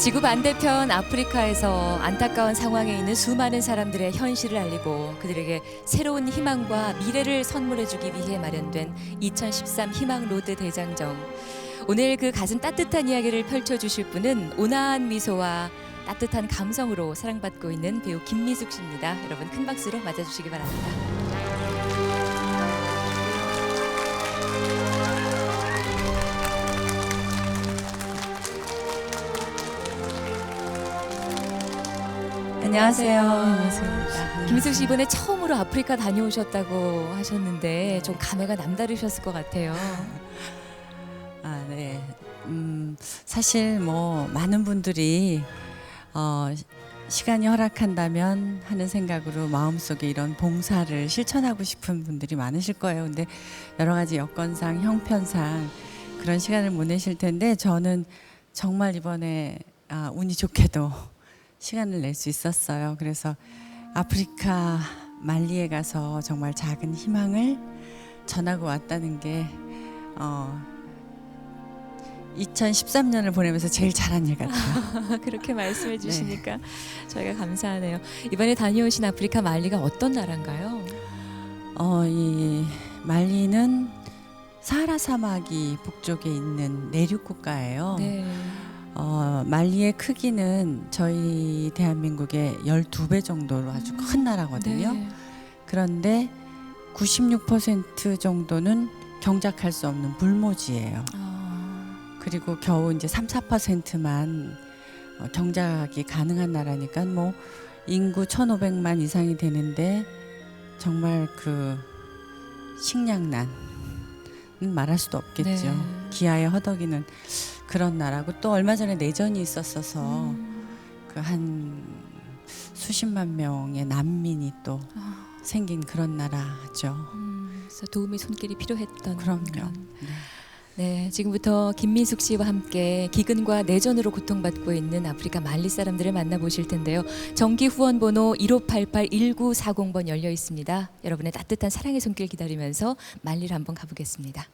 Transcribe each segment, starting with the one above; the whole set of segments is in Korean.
지구 반대편 아프리카에서 안타까운 상황에 있는 수많은 사람들의 현실을 알리고 그들에게 새로운 희망과 미래를 선물해주기 위해 마련된 2013 희망로드 대장정. 오늘 그 가슴 따뜻한 이야기를 펼쳐주실 분은 온화한 미소와 따뜻한 감성으로 사랑받고 있는 배우 김미숙 씨입니다. 여러분 큰 박수로 맞아주시기 바랍니다. 안녕하세요. 김미숙입니다. 김미숙 씨 이번에 처음으로 아프리카 다녀오셨다고 하셨는데 좀 감회가 남다르셨을 것 같아요. 네. 사실 뭐 많은 분들이 시간이 허락한다면 하는 생각으로 마음속에 이런 봉사를 실천하고 싶은 분들이 많으실 거예요. 근데 여러 가지 여건상, 형편상 그런 시간을 못 내실 텐데 저는 정말 이번에 운이 좋게도 시간을 낼 수 있었어요. 그래서 아프리카 말리에 가서 정말 작은 희망을 전하고 왔다는 게 2013년을 보내면서 제일 잘한 일 같아요. 그렇게 말씀해 주시니까 저희가 감사하네요. 이번에 다녀오신 아프리카 말리가 어떤 나라인가요? 이 말리는 사하라 사막이 북쪽에 있는 내륙 국가예요. 네. 말리의 크기는 저희 대한민국의 12배 정도로 아주 큰 나라거든요. 네. 그런데 96% 정도는 경작할 수 없는 불모지예요. 그리고 겨우 이제 3~4%만 경작이 가능한 나라니까 뭐 인구 1,500만 이상이 되는데 정말 그 식량난은 말할 수도 없겠죠. 네. 기아에 허덕이는 그런 나라고 또 얼마 전에 내전이 있었어서 그 한 수십만 명의 난민이 또 생긴 그런 나라죠. 그래서 도움의 손길이 필요했던 그럼요. 그런. 네. 네, 지금부터 김미숙 씨와 함께 기근과 내전으로 고통받고 있는 아프리카 말리 사람들을 만나보실 텐데요. 정기 후원 번호 1588-1940번 열려 있습니다. 여러분의 따뜻한 사랑의 손길 기다리면서 말리를 한번 가보겠습니다.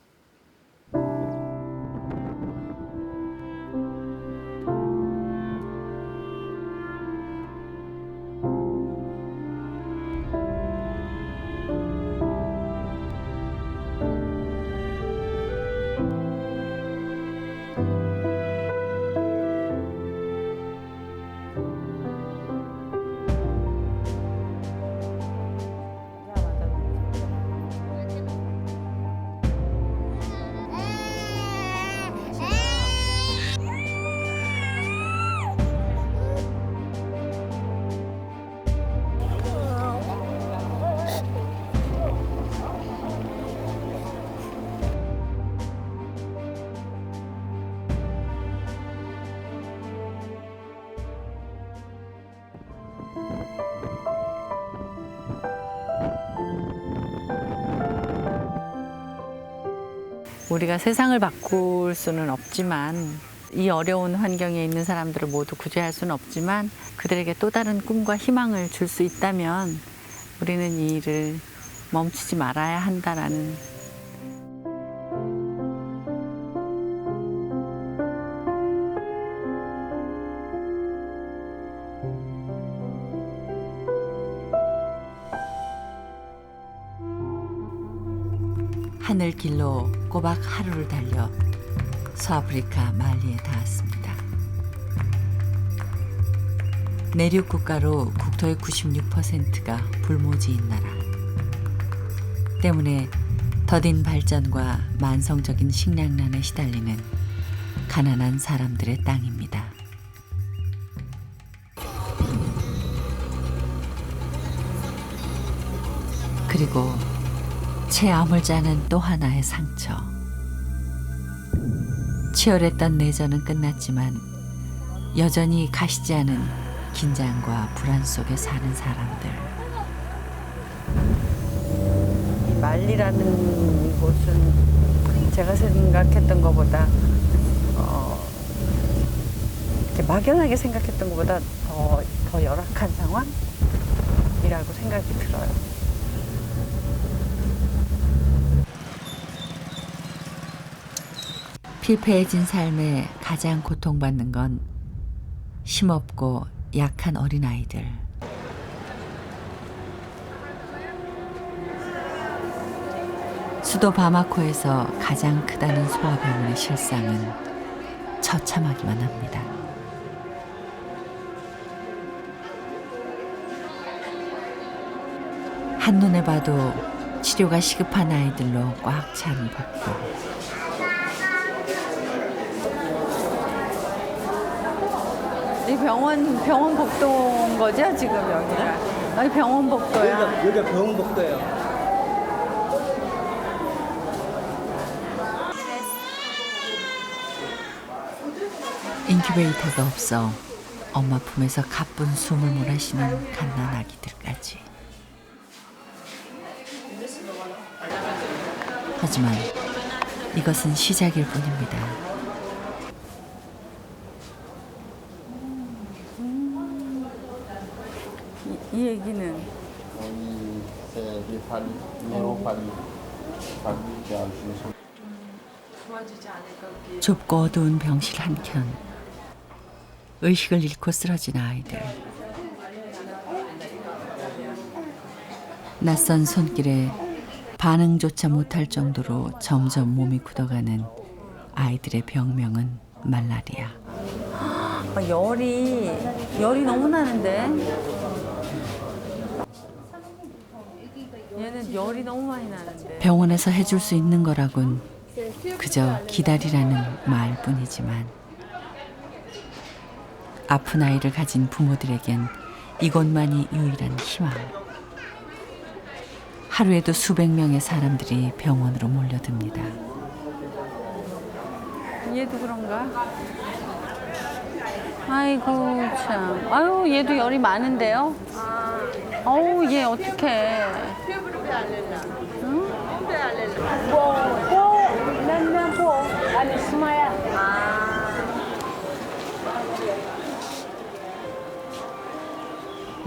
우리가 세상을 바꿀 수는 없지만 이 어려운 환경에 있는 사람들을 모두 구제할 수는 없지만 그들에게 또 다른 꿈과 희망을 줄 수 있다면 우리는 이 일을 멈추지 말아야 한다라는 하늘길로 꼬박 하루를 달려 서아프리카 말리에 닿았습니다. 내륙 국가로 국토의 96%가 불모지인 나라 때문에 더딘 발전과 만성적인 식량난에 시달리는 가난한 사람들의 땅입니다. 그리고 체험을 짜는 또 하나의 상처. 치열했던 내전은 끝났지만 여전히 가시지 않은 긴장과 불안 속에 사는 사람들. 이 말리라는 곳은 제가 생각했던 것보다 이렇게 막연하게 생각했던 것보다 더 열악한 상황이라고 생각이 들어요. 피폐해진 삶에 가장 고통받는 건 힘없고 약한 어린아이들. 수도 바마코에서 가장 크다는 소아병원의 실상은 처참하기만 합니다. 한눈에 봐도 치료가 시급한 아이들로 꽉 찬 복도. 이 병원 복도인 거죠 지금 여기가? 여기 병원 복도야. 여기가 병원 복도예요. 인큐베이터가 없어 엄마 품에서 가쁜 숨을 몰아쉬는 갓난 아기들까지. 하지만 이것은 시작일 뿐입니다. 이 얘기는 좁고 어두운 병실 한켠, 의식을 잃고 쓰러진 아이들. 낯선 손길에 반응조차 못할 정도로 점점 몸이 굳어가는 아이들의 병명은 말라리아. 열이 너무 나는데. 얘는 열이 너무 많이 나는데. 병원에서 해줄 수 있는 거라곤 그저 기다리라는 말뿐이지만 아픈 아이를 가진 부모들에겐 이것만이 유일한 희망. 하루에도 수백 명의 사람들이 병원으로 몰려듭니다. 얘도 그런가? 아이고 참. 아유 얘도 열이 많은데요? 어우 얘 어떡해.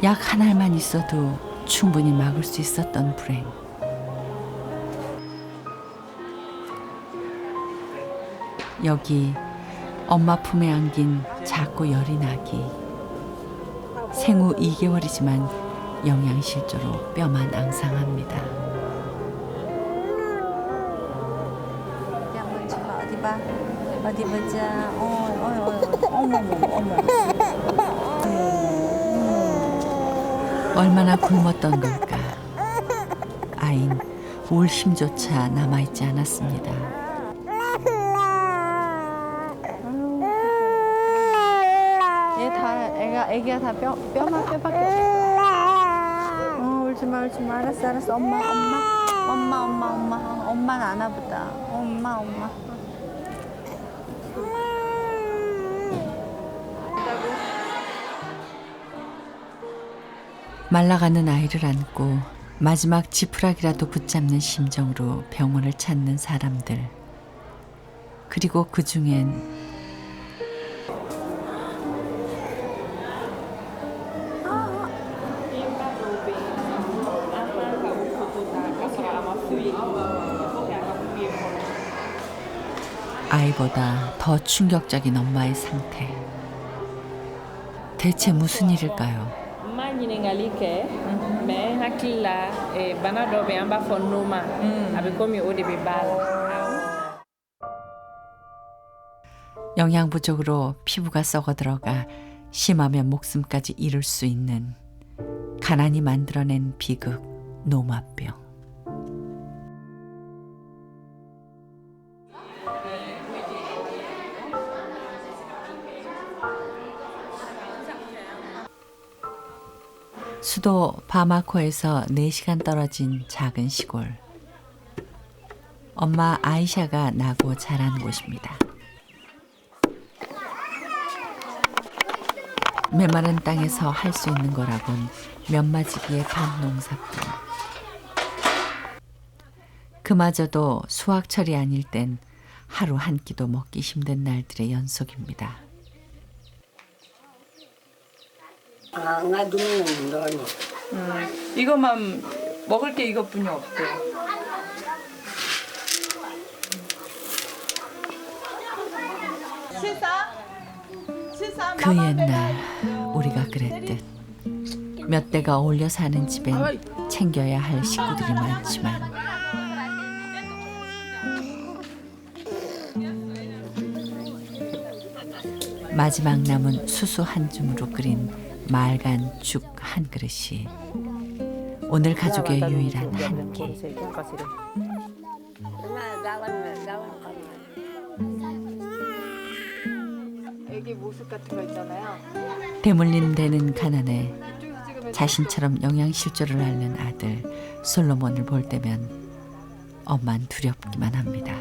약 한 알만 있어도 충분히 막을 수 있었던 불행. 여기 엄마 품에 안긴 작고 여린 아기. 생후 2개월이지만 영양실조로 뼈만 앙상합니다. 한번 줘봐. 어디 봐. 어디 보자. 어머. 얼마나 굶었던 걸까. 아인 울 힘조차 남아있지 않았습니다. 얘 다 애기가 다 뼈밖에 없어. 울지 마. 알았어. 엄마는 안 아프다. 엄마. 말라가는 아이를 안고 마지막 지푸라기라도 붙잡는 심정으로 병원을 찾는 사람들. 그리고 그 중엔 아이보다 더 충격적인 엄마의 상태. 대체 무슨 일일까요? Ma ɲininkali kɛ mais n hakili la bana dɔ bɛ yen an b'a fɔ noma a bɛ komi o de bɛ ba la. 영양 부족으로 피부가 썩어 들어가 심하면 목숨까지 잃을 수 있는 가난이 만들어낸 비극 노마병. 수도 바마코에서 4시간 떨어진 작은 시골. 엄마 아이샤가 나고 자란 곳입니다. 메마른 땅에서 할 수 있는 거라곤 면마지기의 밭농사뿐. 그마저도 수확철이 아닐 땐 하루 한 끼도 먹기 힘든 날들의 연속입니다. 이것만 먹을 게 이것뿐이 없대. 그 옛날 우리가 그랬듯 몇 대가 어울려 사는 집엔 챙겨야 할 식구들이 많지만 마지막 남은 수수 한 줌으로 끓인 맑은 죽 한 그릇이 오늘 가족의 유일한 한끼. 애기 모습 같은 거 있잖아요. 대물림 되는 가난에 자신처럼 영양실조를 앓는 아들 솔로몬을 볼 때면 엄만 두렵기만 합니다.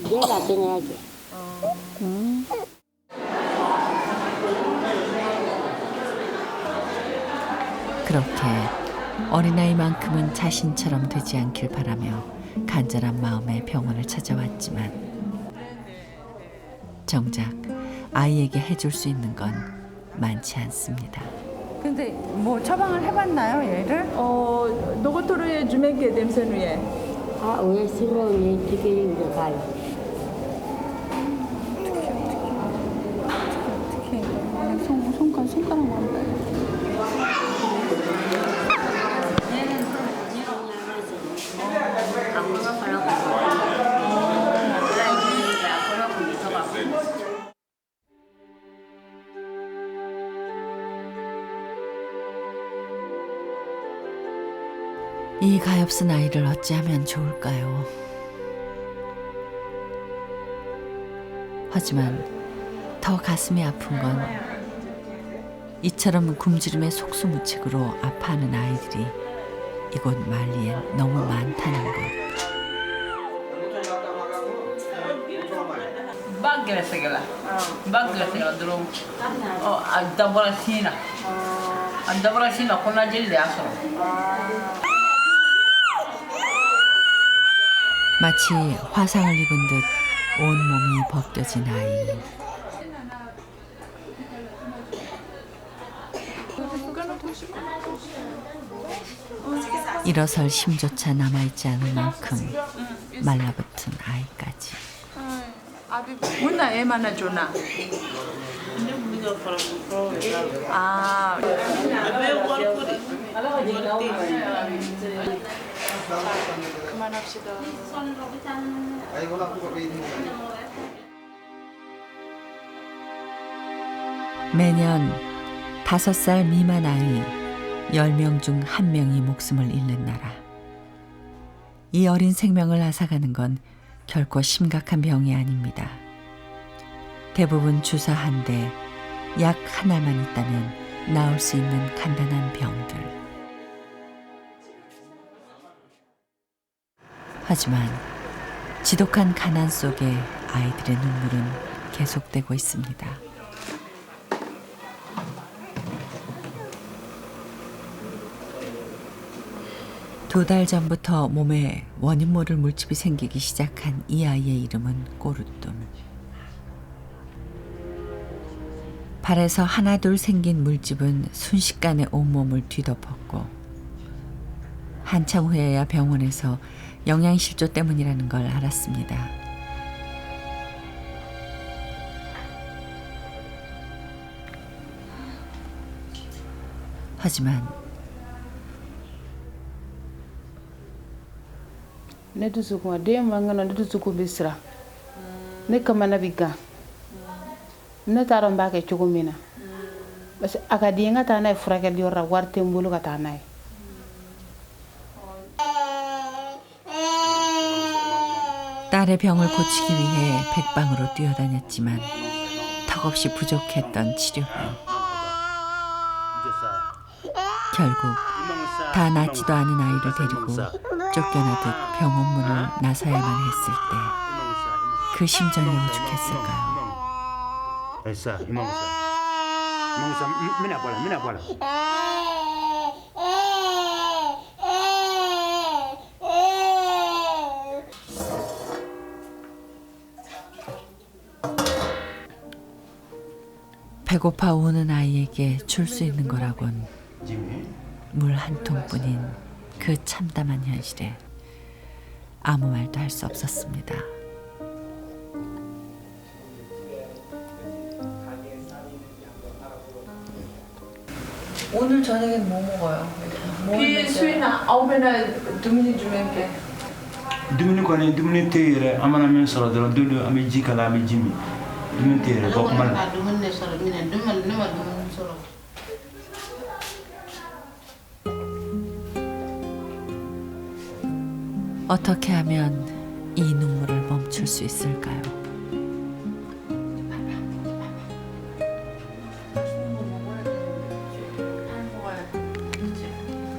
내가 정해야지. 그렇게 어린아이만큼은 자신처럼 되지 않길 바라며 간절한 마음에 병원을 찾아왔지만 정작 아이에게 해줄 수 있는 건 많지 않습니다. 근데 뭐 처방을 해봤나요, 얘를? 도고토로의 주맥게 댐세누에. 아, 왜 스러운 얘기를 가요? 어떻게 그냥 손가락만 빼요. 이 가엾은 아이를 어찌하면 좋을까요? 하지만 더 가슴이 아픈 건 이처럼 굶주림의 속수무책으로 아파하는 아이들이 이곳 말리엔 너무 많다는 것. Bagla segala. Bagla segala dulu. Oh, ada bola sina. Ada bola sina kona jilde asro. 마치 화상을 입은 듯 온몸이 벗겨진 아이. 일어설 힘조차 남아있지 않을 만큼 말라붙은 아이까지. Muna emana jona. Ah. 그만합시다. 매년 5살 미만 아이 10명 중 1명이 목숨을 잃는 나라. 이 어린 생명을 앗아가는 건 결코 심각한 병이 아닙니다. 대부분 주사 한 대, 약 한 알만 있다면 나을 수 있는 간단한 병들. 하지만 지독한 가난 속에 아이들의 눈물은 계속되고 있습니다. 두 달 전부터 몸에 원인 모를 물집이 생기기 시작한 이 아이의 이름은 꼬르뚱. 발에서 하나둘 생긴 물집은 순식간에 온몸을 뒤덮었고 한참 후에야 병원에서 영양실조 때문이라는 걸 알았습니다. 하지만 Ne dusu kuma den mangana ne dusu ko bisira. Ne kamana biga. Ne taron ba ke cogo min na. Parce que a ka di n ka taa n'a ye furakɛli yɔrɔ la wari tɛ n bolo ka taa n'a ye. 딸의 병을 고치기 위해 백방으로 뛰어다녔지만 턱없이 부족했던 치료비. 결국 다 낫지도 않은 아이를 데리고 쫓겨나듯 병원 문을 나서야만 했을 때 그 심정이 오죽했을까요? Esa, imamsa. Imamsa, mina bola. 배고파 우는 아이에게 줄 수 있는 거라곤 물 한 통뿐인 그 참담한 현실에 아무 말도 할 수 없었습니다. 오늘 저녁엔 뭐 먹어요? 수이나 아우베나 두문이 주면 게. dumuni kɔni dumuni tɛ yen yɛrɛ an mana min sɔrɔ dɔrɔn don don an bɛ ji k'a la an bɛ ji min dumuni tɛ yen yɛrɛ bɔ kuma la. 어떻게 하면 이 눈물을 멈출 수 있을까요?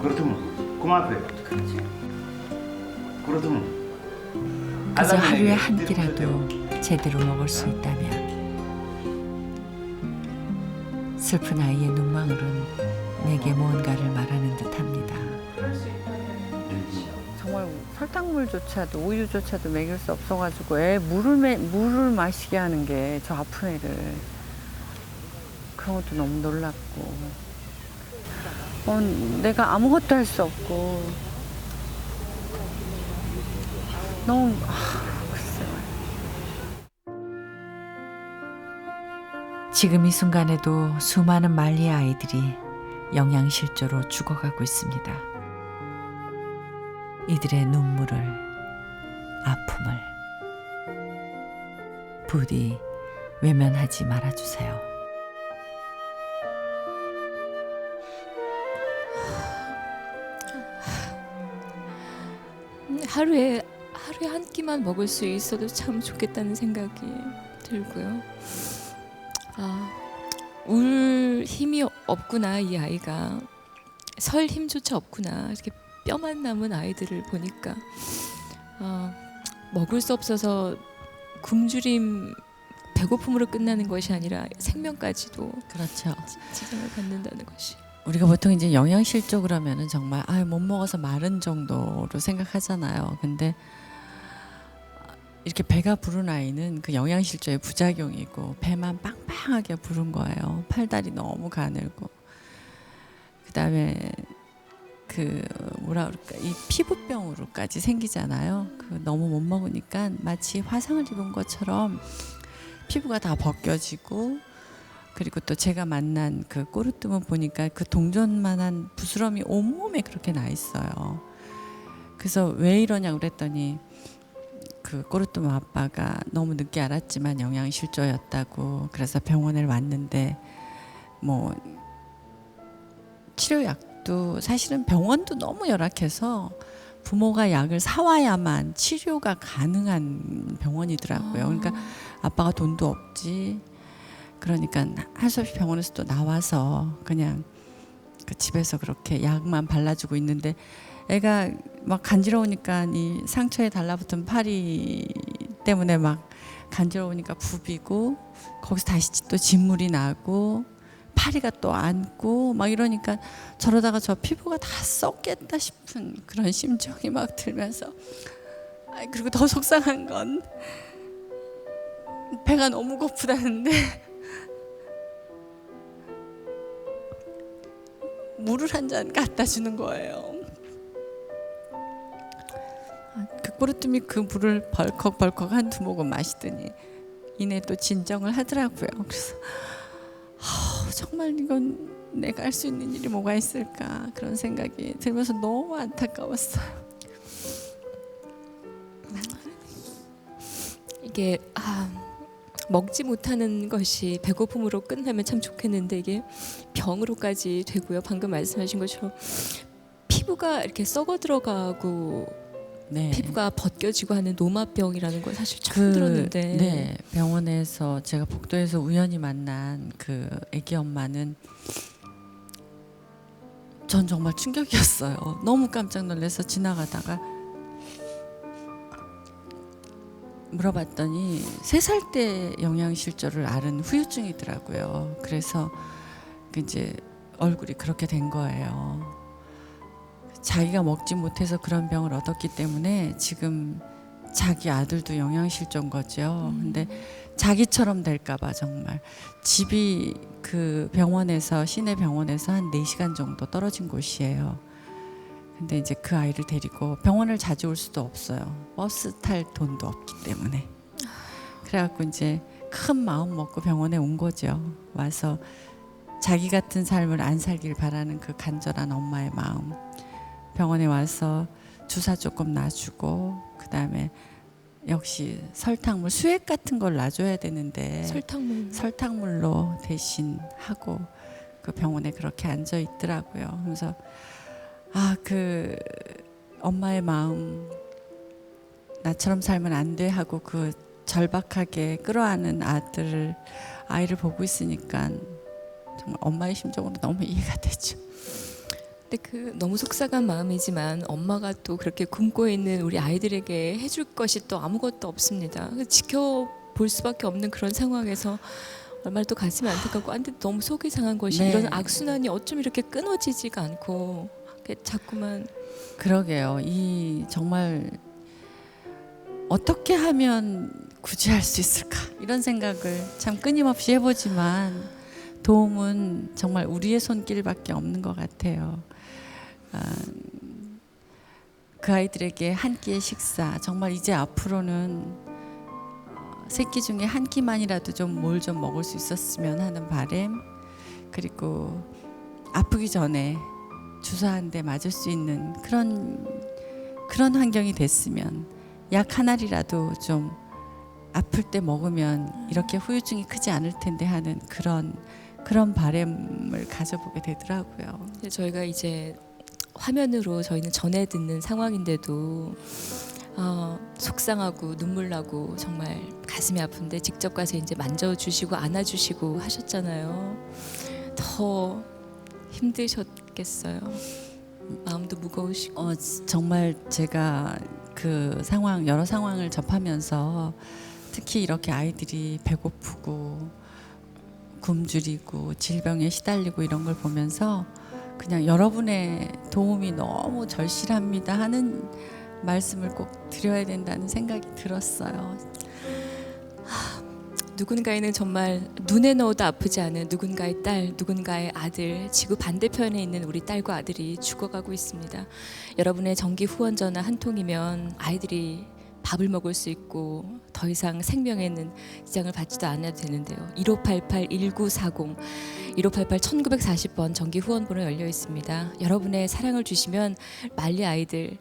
kɔrɔtɔmɔ kuma fɛ. kɔrɔtɔmɔ. 그저 하루에 한 끼라도 제대로 먹을 수 있다면 슬픈 아이의 눈망울은 내게 무언가를 말하는 듯합니다. 정말 설탕물조차도 우유조차도 먹일 수 없어가지고 애 물을 마시게 하는 게 저 아픈 애를 그런 것도 너무 놀랍고 내가 아무것도 할 수 없고 너무 글쎄요. 지금 이 순간에도 수많은 말리의 아이들이 영양실조로 죽어가고 있습니다. 이들의 눈물을, 아픔을 부디 외면하지 말아주세요. 하루에 한 끼만 먹을 수 있어도 참 좋겠다는 생각이 들고요. 울 힘이 없구나, 이 아이가. 설 힘조차 없구나. 이렇게 뼈만 남은 아이들을 보니까 먹을 수 없어서 굶주림, 배고픔으로 끝나는 것이 아니라 생명까지도 그렇죠. 지장을 받는다는 것이. 우리가 보통 이제 영양실조 그러면은 정말 못 먹어서 마른 정도로 생각하잖아요. 근데 이렇게 배가 부른 아이는 그 영양실조의 부작용이고 배만 빵빵하게 부른 거예요. 팔다리 너무 가늘고 그다음에 그 뭐라 그럴까 이 피부병으로까지 생기잖아요. 그 너무 못 먹으니까 마치 화상을 입은 것처럼 피부가 다 벗겨지고 그리고 또 제가 만난 그 꼬르뜸을 보니까 그 동전만한 부스럼이 온몸에 그렇게 나 있어요. 그래서 왜 이러냐고 그랬더니 그 꼬르뜸 아빠가 너무 늦게 알았지만 영양실조였다고 그래서 병원에 왔는데 뭐 치료약도 사실은 병원도 너무 열악해서 부모가 약을 사와야만 치료가 가능한 병원이더라고요. 그러니까 아빠가 돈도 없지. 그러니까 할 수 없이 병원에서 또 나와서 그냥 그 집에서 그렇게 약만 발라주고 있는데 애가 막 간지러우니까 이 상처에 달라붙은 파리 때문에 막 간지러우니까 부비고 거기서 다시 또 진물이 나고 파리가 또 안고 막 이러니까 저러다가 저 피부가 다 썩겠다 싶은 그런 심정이 막 들면서 그리고 더 속상한 건 배가 너무 고프다는데 물을 한 잔 갖다 주는 거예요. 그 꼬르뜸이 그 물을 벌컥벌컥 한두 모금 마시더니 이내 또 진정을 하더라고요. 그래서 정말 이건 내가 할 수 있는 일이 뭐가 있을까 그런 생각이 들면서 너무 안타까웠어요. 이게 먹지 못하는 것이 배고픔으로 끝나면 참 좋겠는데 이게 병으로까지 되고요. 방금 말씀하신 것처럼 피부가 이렇게 썩어 들어가고 네. 피부가 벗겨지고 하는 노마병이라는 걸 사실 처음 들었는데 네, 병원에서 제가 복도에서 우연히 만난 그 아기 엄마는 전 정말 충격이었어요. 너무 깜짝 놀라서 지나가다가 물어봤더니 3살 때 영양실조를 앓은 후유증이더라고요. 그래서 이제 얼굴이 그렇게 된 거예요. 자기가 먹지 못해서 그런 병을 얻었기 때문에 지금 자기 아들도 영양실조인 거죠. 근데 자기처럼 될까봐 정말 집이 그 병원에서 시내 병원에서 한 4시간 정도 떨어진 곳이에요. 근데 이제 그 아이를 데리고 병원을 자주 올 수도 없어요. 버스 탈 돈도 없기 때문에. 그래갖고 이제 큰 마음 먹고 병원에 온 거죠. 와서 자기 같은 삶을 안 살길 바라는 그 간절한 엄마의 마음. 병원에 와서 주사 조금 놔주고 그다음에 역시 설탕물, 수액 같은 걸 놔줘야 되는데 설탕물로 대신 하고 그 병원에 그렇게 앉아 있더라고요. 그래서 그 엄마의 마음, 나처럼 살면 안 돼 하고 그 절박하게 끌어안는 아이를 보고 있으니까 정말 엄마의 심정으로 너무 이해가 되죠. 근데 그 너무 속상한 마음이지만 엄마가 또 그렇게 굶고 있는 우리 아이들에게 해줄 것이 또 아무것도 없습니다. 지켜볼 수밖에 없는 그런 상황에서 얼마나 또 가슴이 안타깝고 근데 너무 속이 상한 것이 네. 이런 악순환이 어쩜 이렇게 끊어지지가 않고 자꾸만. 그러게요. 이 정말 어떻게 하면 구제할 수 있을까 이런 생각을 참 끊임없이 해보지만 도움은 정말 우리의 손길밖에 없는 것 같아요. 그 아이들에게 한 끼의 식사, 정말 이제 앞으로는 세 끼 중에 한 끼만이라도 좀 뭘 좀 먹을 수 있었으면 하는 바람, 그리고 아프기 전에 주사 한 대 맞을 수 있는 그런 환경이 됐으면 약 한 알이라도 좀 아플 때 먹으면 이렇게 후유증이 크지 않을 텐데 하는 그런 바람을 가져보게 되더라고요. 저희가 이제 화면으로 저희는 전해 듣는 상황인데도 속상하고 눈물 나고 정말 가슴이 아픈데 직접 가서 이제 만져주시고 안아주시고 하셨잖아요. 더 힘드셨겠어요. 마음도 무거우시고. 정말 제가 그 상황, 여러 상황을 접하면서 특히 이렇게 아이들이 배고프고 굶주리고 질병에 시달리고 이런 걸 보면서 그냥 여러분의 도움이 너무 절실합니다 하는 말씀을 꼭 드려야 된다는 생각이 들었어요. 누군가에는 정말 눈에 넣어도 아프지 않은 누군가의 딸, 누군가의 아들, 지구 반대편에 있는 우리 딸과 아들이 죽어가고 있습니다. 여러분의 정기 후원 전화 한 통이면 아이들이 밥을 먹을 수 있고 더 이상 생명에는 지장을 받지도 않아도 되는데요. 1588-1940, 1588-1940번 정기 후원번호 열려 있습니다. 여러분의 사랑을 주시면 말리 아이들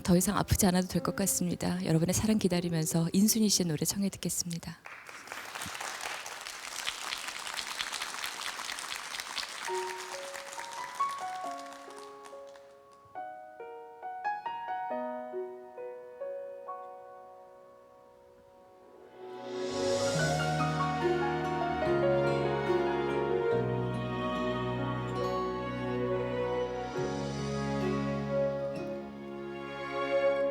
더 이상 아프지 않아도 될 것 같습니다. 여러분의 사랑 기다리면서 인순이 씨의 노래 청해 듣겠습니다.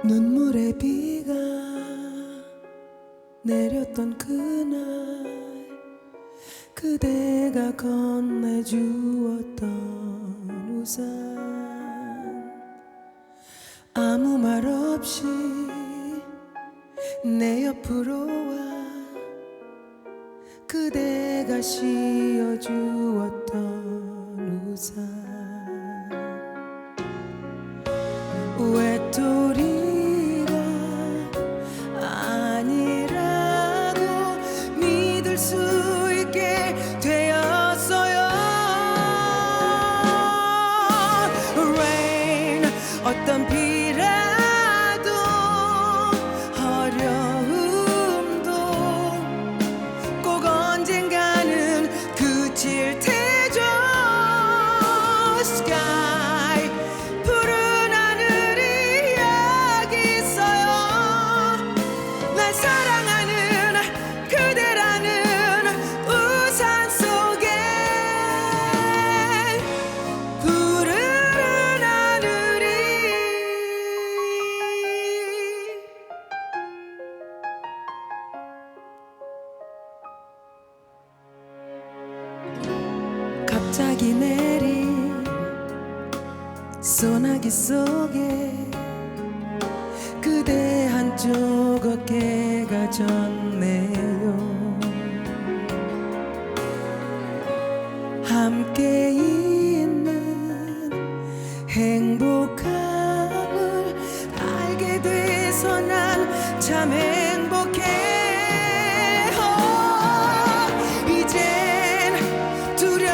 눈물의 비가 내렸던 그날 그대가 건네주었던 우산 아무 말 없이 내 옆으로 와 그대가 씌워주었던 우산 외톨이가 아니라고 믿을 수 있게 되었어요. Rain 어떤 비라도 어려움도 꼭 언젠가는 그칠 테죠. Sky 푸른 하늘이 여기 있어요. 날 사랑하는 그대라는 우산 속에 푸른 하늘이 갑자기 내린 소나기 속에 그대 한쪽 어깨가 졌네요. 함께 있는 행복함을 알게 돼서 난 참 행복해. 이젠 두려워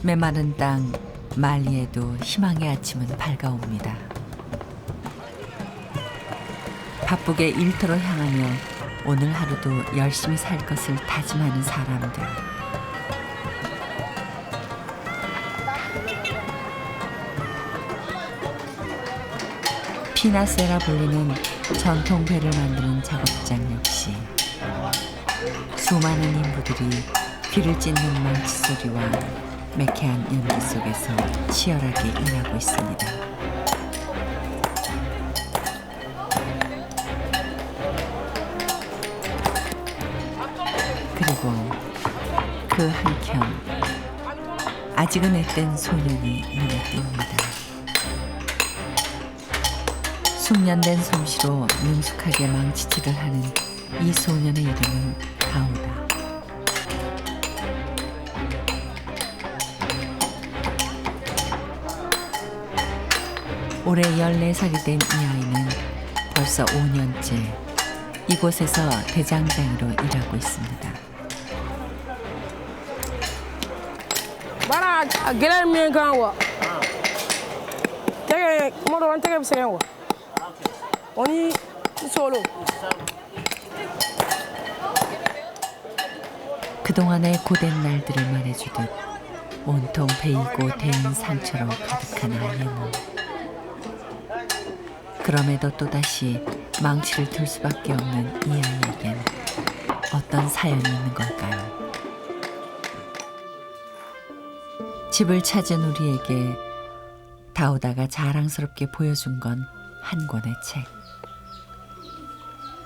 메마른 땅 말리에도 희망의 아침은 밝아옵니다. 바쁘게 일터로 향하며 오늘 하루도 열심히 살 것을 다짐하는 사람들. 피나세라 불리는 전통 배를 만드는 작업장 역시 수많은 인부들이 귀를 찢는 망치 소리와 매캐한 연기 속에서 치열하게 일하고 있습니다. 그리고 그 한켠 아직은 앳된 소년이 눈에 띕니다. 숙련된 솜씨로 능숙하게 망치질을 하는 이 소년의 이름은 다우다. 올해 14살이 된 이 아이는 벌써 5년째 이곳에서 대장장이로 일하고 있습니다. Bara gɛlɛya min kan wa tɛgɛ kuma dɔ la n tɛgɛ bɛ sɛgɛn wa o ni solo. 그동안의 고된 날들을 말해주듯 온통 베이고 댄 상처로 가득한 아이의 몸. 그럼에도 또다시 망치를 들 수밖에 없는 이 아이에겐 어떤 사연이 있는 걸까요? 집을 찾은 우리에게 다우다가 자랑스럽게 보여준 건 한 권의 책.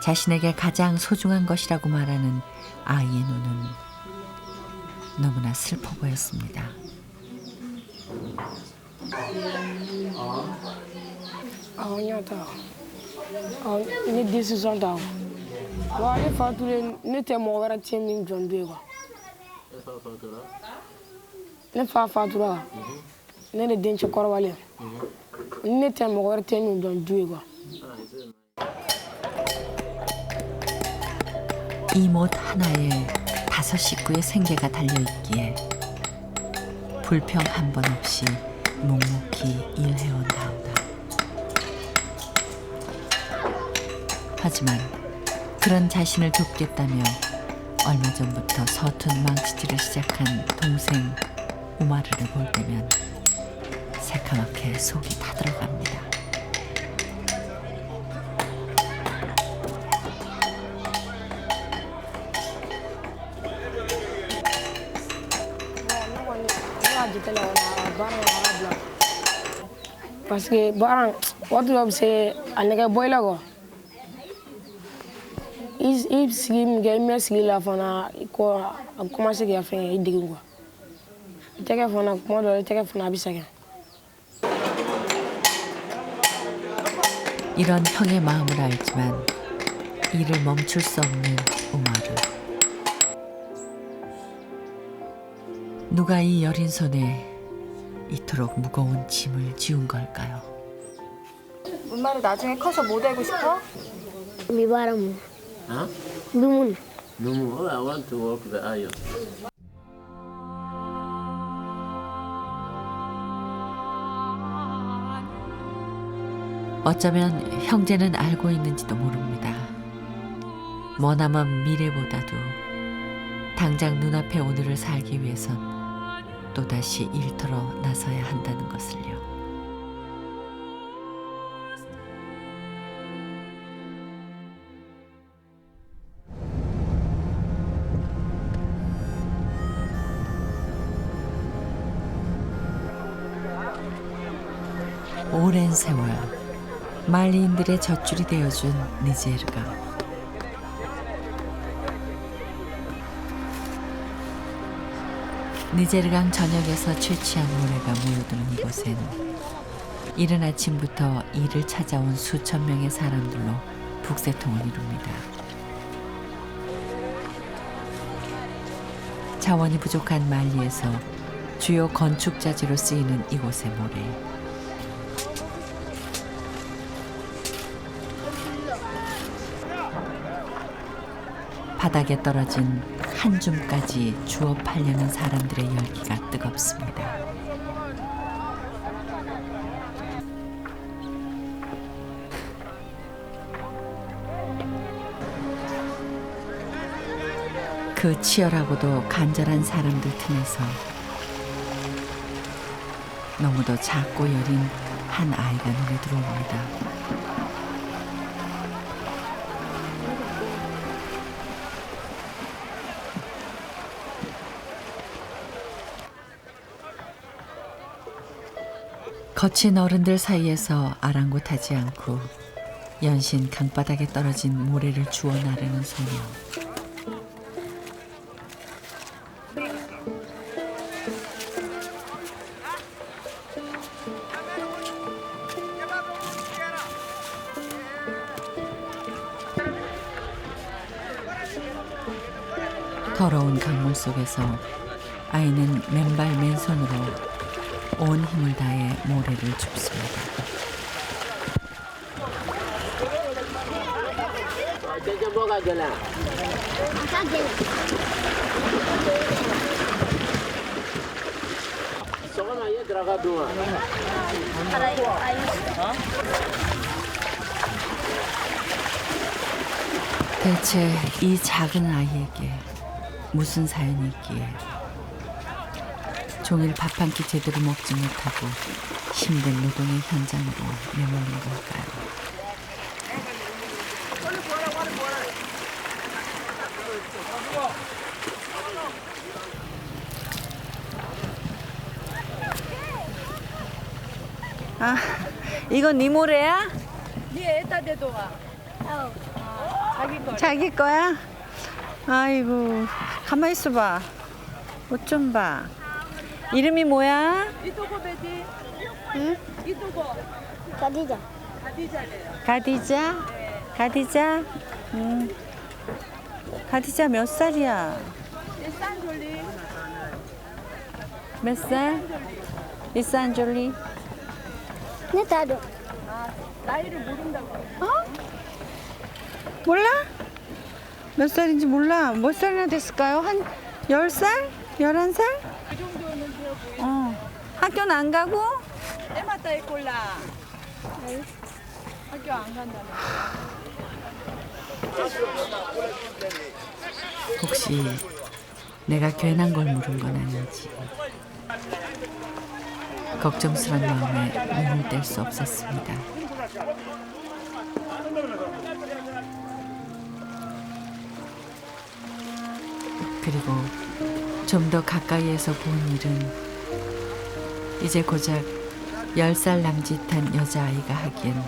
자신에게 가장 소중한 것이라고 말하는 아이의 눈은 너무나 슬퍼 보였습니다. Ɲata ne décision ta wa ne fatulen ne tɛ mɔgɔ wɛrɛ tiɲɛ min jɔn do ye quoi ne fa fatura ne de dencɛ kɔrɔbalen ne tɛ mɔgɔ wɛrɛ tiɲɛ min jɔn do ye quoi. 이 못 하나에 5 식구의 생계가 달려있기에 불평 한 번 없이 묵묵히 일해온 다우다. 하지만 그런 자신을 돕겠다며 얼마 전부터 서툰 망치질을 시작한 동생 우마르를 볼 때면 새카맣게 속이 타들어갑니다. Parce que baara waati dɔ bɛ se a nɛgɛ bɔ i la quoi i sigi min kɛ i mɛn sigi la fana ko a commencé k'i ka fɛn kɛ i dege quoi i tɛgɛ fana kuma dɔ la i tɛgɛ fana a bɛ sɛgɛn. 이런 형의 마음을 알지만 일을 멈출 수 없는 우마르. 누가 이 여린 손에 이토록 무거운 짐을 지운 걸까요? 우마르 나중에 커서 뭐 되고 싶어? 미바람 Huh? 누문 No, I want to work the iron. 어쩌면 형제는 알고 있는지도 모릅니다. 머나먼 미래보다도 당장 눈앞의 오늘을 살기 위해선 또다시 일터로 나서야 한다는 것을요. 오랜 세월 말리인들의 젖줄이 되어준 니제르강. 니제르강 전역에서 취취한 모래가 모여드는 이곳엔 이른 아침부터 일을 찾아온 수천 명의 사람들로 북새통을 이룹니다. 자원이 부족한 말리에서 주요 건축자재로 쓰이는 이곳의 모래. 바닥에 떨어진 한 줌까지 주워 팔려는 사람들의 열기가 뜨겁습니다. 그 치열하고도 간절한 사람들 틈에서 너무도 작고 여린 한 아이가 눈에 들어옵니다. 거친 어른들 사이에서 아랑곳하지 않고 연신 강바닥에 떨어진 모래를 주워 나르는 소녀. 더러운 강물 속에서 아이는 맨발 맨손으로 온 힘을 다해 모래를 줍습니다. 대체 이 작은 아이에게 무슨 사연이 있기에 종일 밥 한 끼 제대로 먹지 못하고 힘든 노동의 현장으로 내몰린 걸까요? 아, 이건 네 모래야? 네 애다 대도 와. 자기 거. 자기 거야? 아이고, 가만히 있어봐. 옷 좀 봐. 이름이 뭐야? 이도고 베디. 응? 이도고. 가디자. 가디자래요. 가디자? 가디자? 가디자 몇 살이야? 일산졸리. 몇 살? 일산졸리? 네 다도. 나이를 모른다고. 어? 몰라? 몇 살인지 몰라. 몇 살이나 됐을까요? 한 10살? 11살? 그 정도는 되어 보이네. 학교는 안 가고? 에마따에 꼴라. 학교 안 간다네. 혹시 내가 괜한 걸 물은 건 아닌지 걱정스런 마음에 눈을 뗄 수 없었습니다. 그리고 좀 더 가까이에서 본 일은 이제 고작 10살 남짓한 여자아이가 하기엔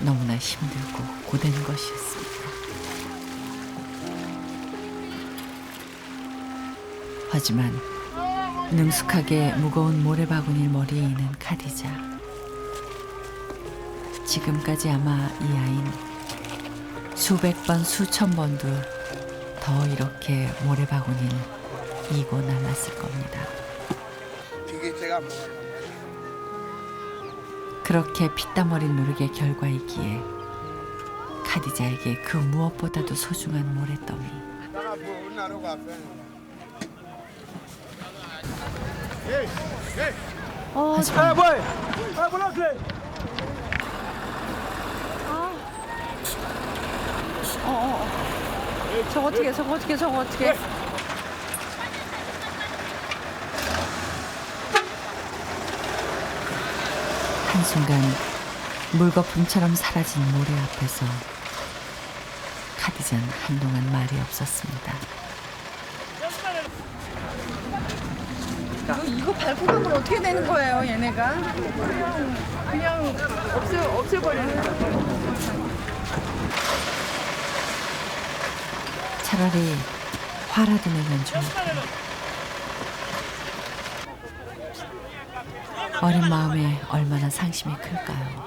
너무나 힘들고 고된 것이었습니다. 하지만 능숙하게 무거운 모래바구니를 머리에 이는 카디자. 지금까지 아마 이 아이는 수백 번 수천 번도 더 이렇게 모래바구니를 이고 날랐을 겁니다. 그렇게 피땀 어린 노력의 결과이기에 카디자에게 그 무엇보다도 소중한 모래더미. 하지만 저거 어떻게 한순간 물거품처럼 사라진 모래 앞에서 카디자는 한동안 말이 없었습니다. 이거 밟고 가면 어떻게 되는 거예요, 얘네가? 그냥 없애버리는 거예요. 차라리 화라도 내면 좋을까. 어린 마음에 얼마나 상심이 클까요?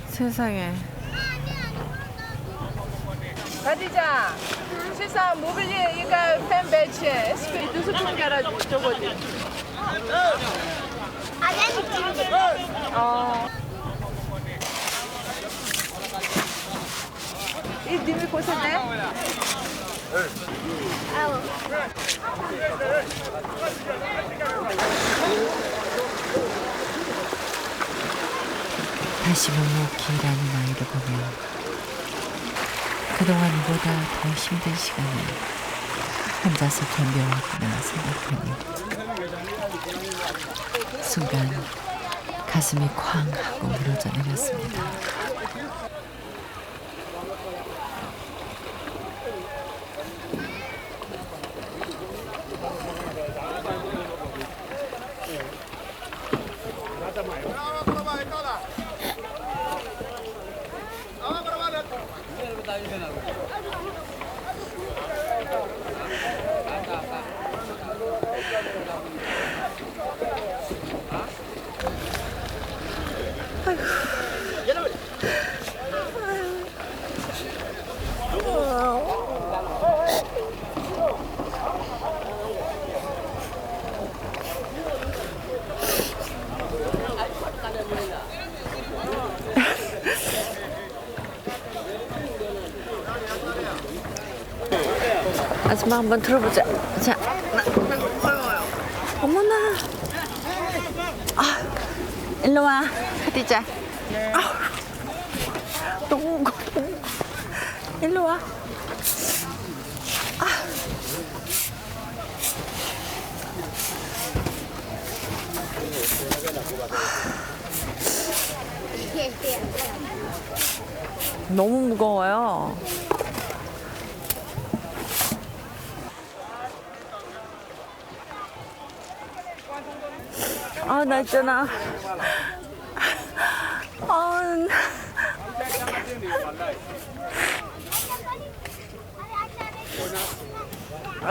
세상에. 가디자, 세상 모빌리에 이가 팬 배치에 스피드 스푼 가라 저거지. 님이 고생해? 다시 묵묵히 일하는 아이를 보며 그동안 이보다 더 힘든 시간을 혼자서 견뎌왔구나 생각하니 순간 가슴이 쾅 하고 무너져 내렸습니다. 아줌마 한번 들어보자. 자, 어머나. 아, 일로 와, 카디자. 아, 너무 무거워. 일로 와. 너무 무거워요. 아, 나 있잖아.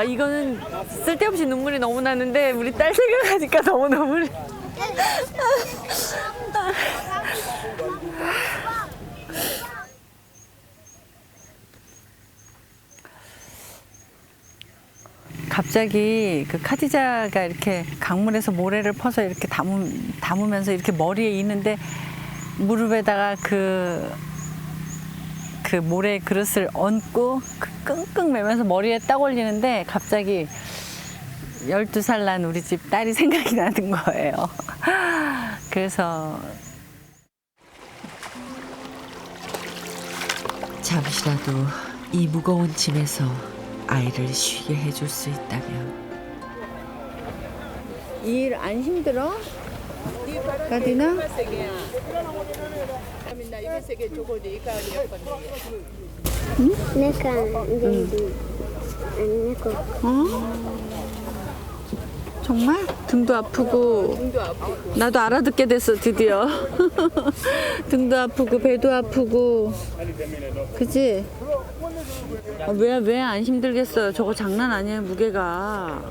이거는 쓸데없이 눈물이 너무 나는데 우리 딸 생각하니까 너무 눈물이. 갑자기 그 카디자가 이렇게 강물에서 모래를 퍼서 이렇게 담으면서 이렇게 머리에 있는데 무릎에다가 그 모래 그릇을 얹고 끙끙 매면서 머리에 딱 올리는데 갑자기 12살 난 우리 집 딸이 생각이 나는 거예요. 그래서 잠시라도 이 무거운 짐에서 아이를 쉬게 해줄 수 있다면. 이 일 안 힘들어? 가디나? 정말? 등도 아프고 나도 알아듣게 됐어 드디어. 등도 아프고 배도 아프고 그치? 왜 안 힘들겠어요. 저거 장난 아니에요 무게가.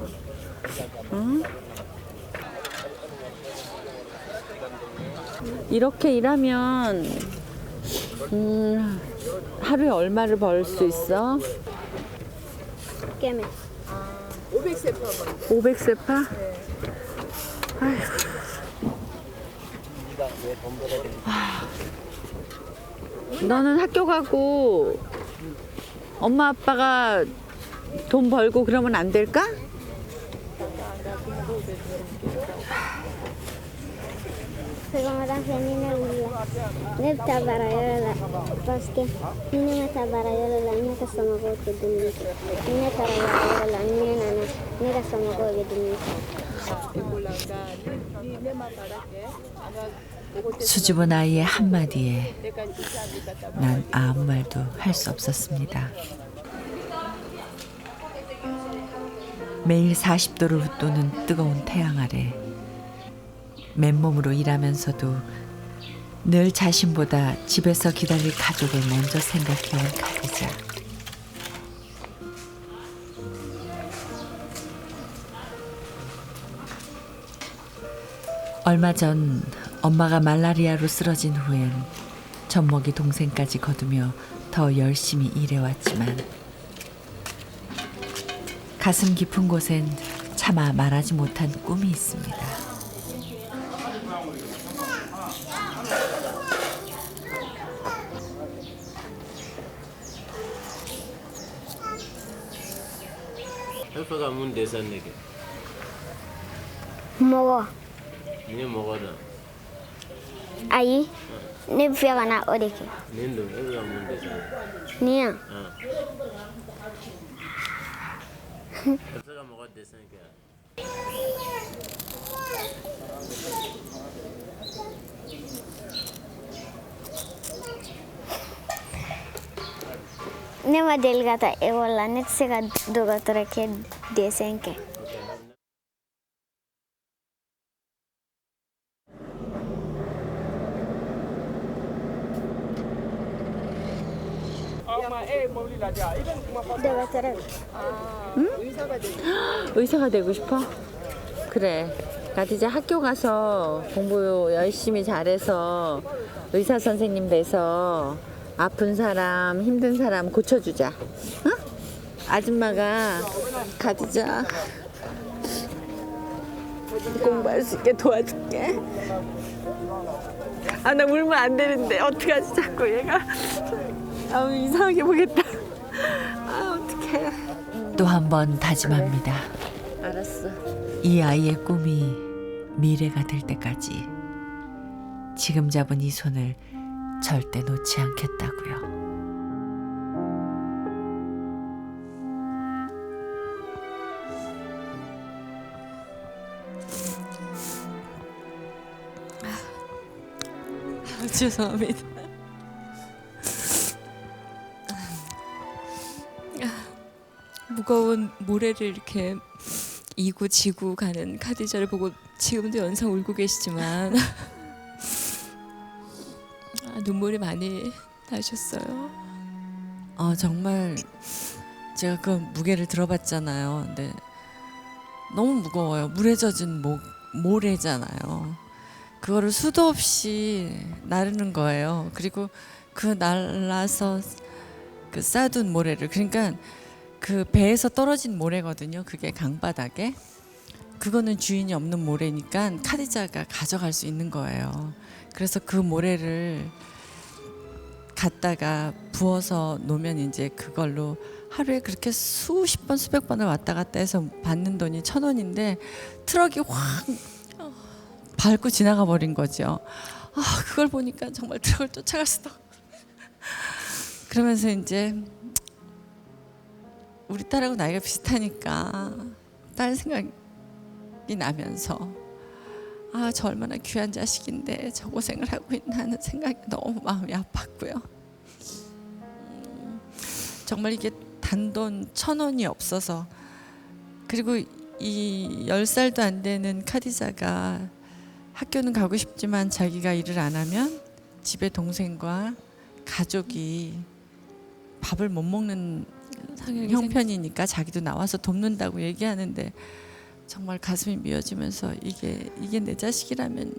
응? 이렇게 일하면 하루에 얼마를 벌 수 있어? 500세파. 500세파? 너는 학교 가고 엄마 아빠가 돈 벌고 그러면 안 될까? 수줍은 아이의 한마디에 난 아무 말도 할 수 없었습니다. 매일 40도를 웃도는 뜨거운 태양 아래 맨몸으로 일하면서도 늘 자신보다 집에서 기다릴 가족을 먼저 생각해온 카디자. 얼마 전 엄마가 말라리아로 쓰러진 후엔 젖먹이 동생까지 거두며 더 열심히 일해왔지만 가슴 깊은 곳엔 차마 말하지 못한 꿈이 있습니다. Efaga mun desan neke. Mɔgɔ Ni mɔgɔ dɔn. ayi ne bɛ fɛ ka na o de kɛ Nin don efaga mun desan. ni yan Efaga mɔgɔ desan kɛ. ne ma deli ka taa ekɔli la ne tɛ se ka dɔgɔtɔrɔkɛ desɛn kɛ dɔgɔtɔrɔ 의사가 되고 싶어? 그래. 나도 이제 학교 가서 공부 열심히 잘해서 의사 선생님 돼서 아픈 사람, 힘든 사람 고쳐주자. 응? 아줌마가 가디자 공부할 수 있게 도와줄게. 아, 나 울면 안 되는데 어떡하지 자꾸 얘가. 아우 이상하게 보겠다. 아 어떡해. 또 한 번 다짐합니다. 알았어. 이 아이의 꿈이 미래가 될 때까지 지금 잡은 이 손을 절대 놓지 않겠다고요. 죄송합니다. 무거운 모래를 이렇게 이고 지고 가는 카디자를 보고 지금도 연상 울고 계시지만 눈물이 많이 나셨어요. 정말 제가 그 무게를 들어봤잖아요. 근데 너무 무거워요. 물에 젖은 모래잖아요. 그거를 수도 없이 나르는 거예요. 그리고 그 날라서 그 쌓아둔 모래를, 그러니까 그 배에서 떨어진 모래거든요. 그게 강바닥에. 그거는 주인이 없는 모래니까 카디자가 가져갈 수 있는 거예요. 그래서 그 모래를 갖다가 부어서 놓으면 이제 그걸로 하루에 그렇게 수십 번 수백 번을 왔다 갔다 해서 받는 돈이 1,000원인데 트럭이 확 밟고 지나가 버린 거죠. 그걸 보니까 정말 트럭을 쫓아갈 수도 없고. 그러면서 이제 우리 딸하고 나이가 비슷하니까 딸 생각이 나면서 저 얼마나 귀한 자식인데 저 고생을 하고 있나 하는 생각이 너무 마음이 아팠고요. 정말 이게 단돈 1,000원이 없어서, 그리고 이 10살도 안 되는 카디자가 학교는 가고 싶지만 자기가 일을 안 하면 집에 동생과 가족이 밥을 못 먹는 형편이니까 자기도 나와서 돕는다고 얘기하는데 정말 가슴이 미어지면서 이게 내 자식이라면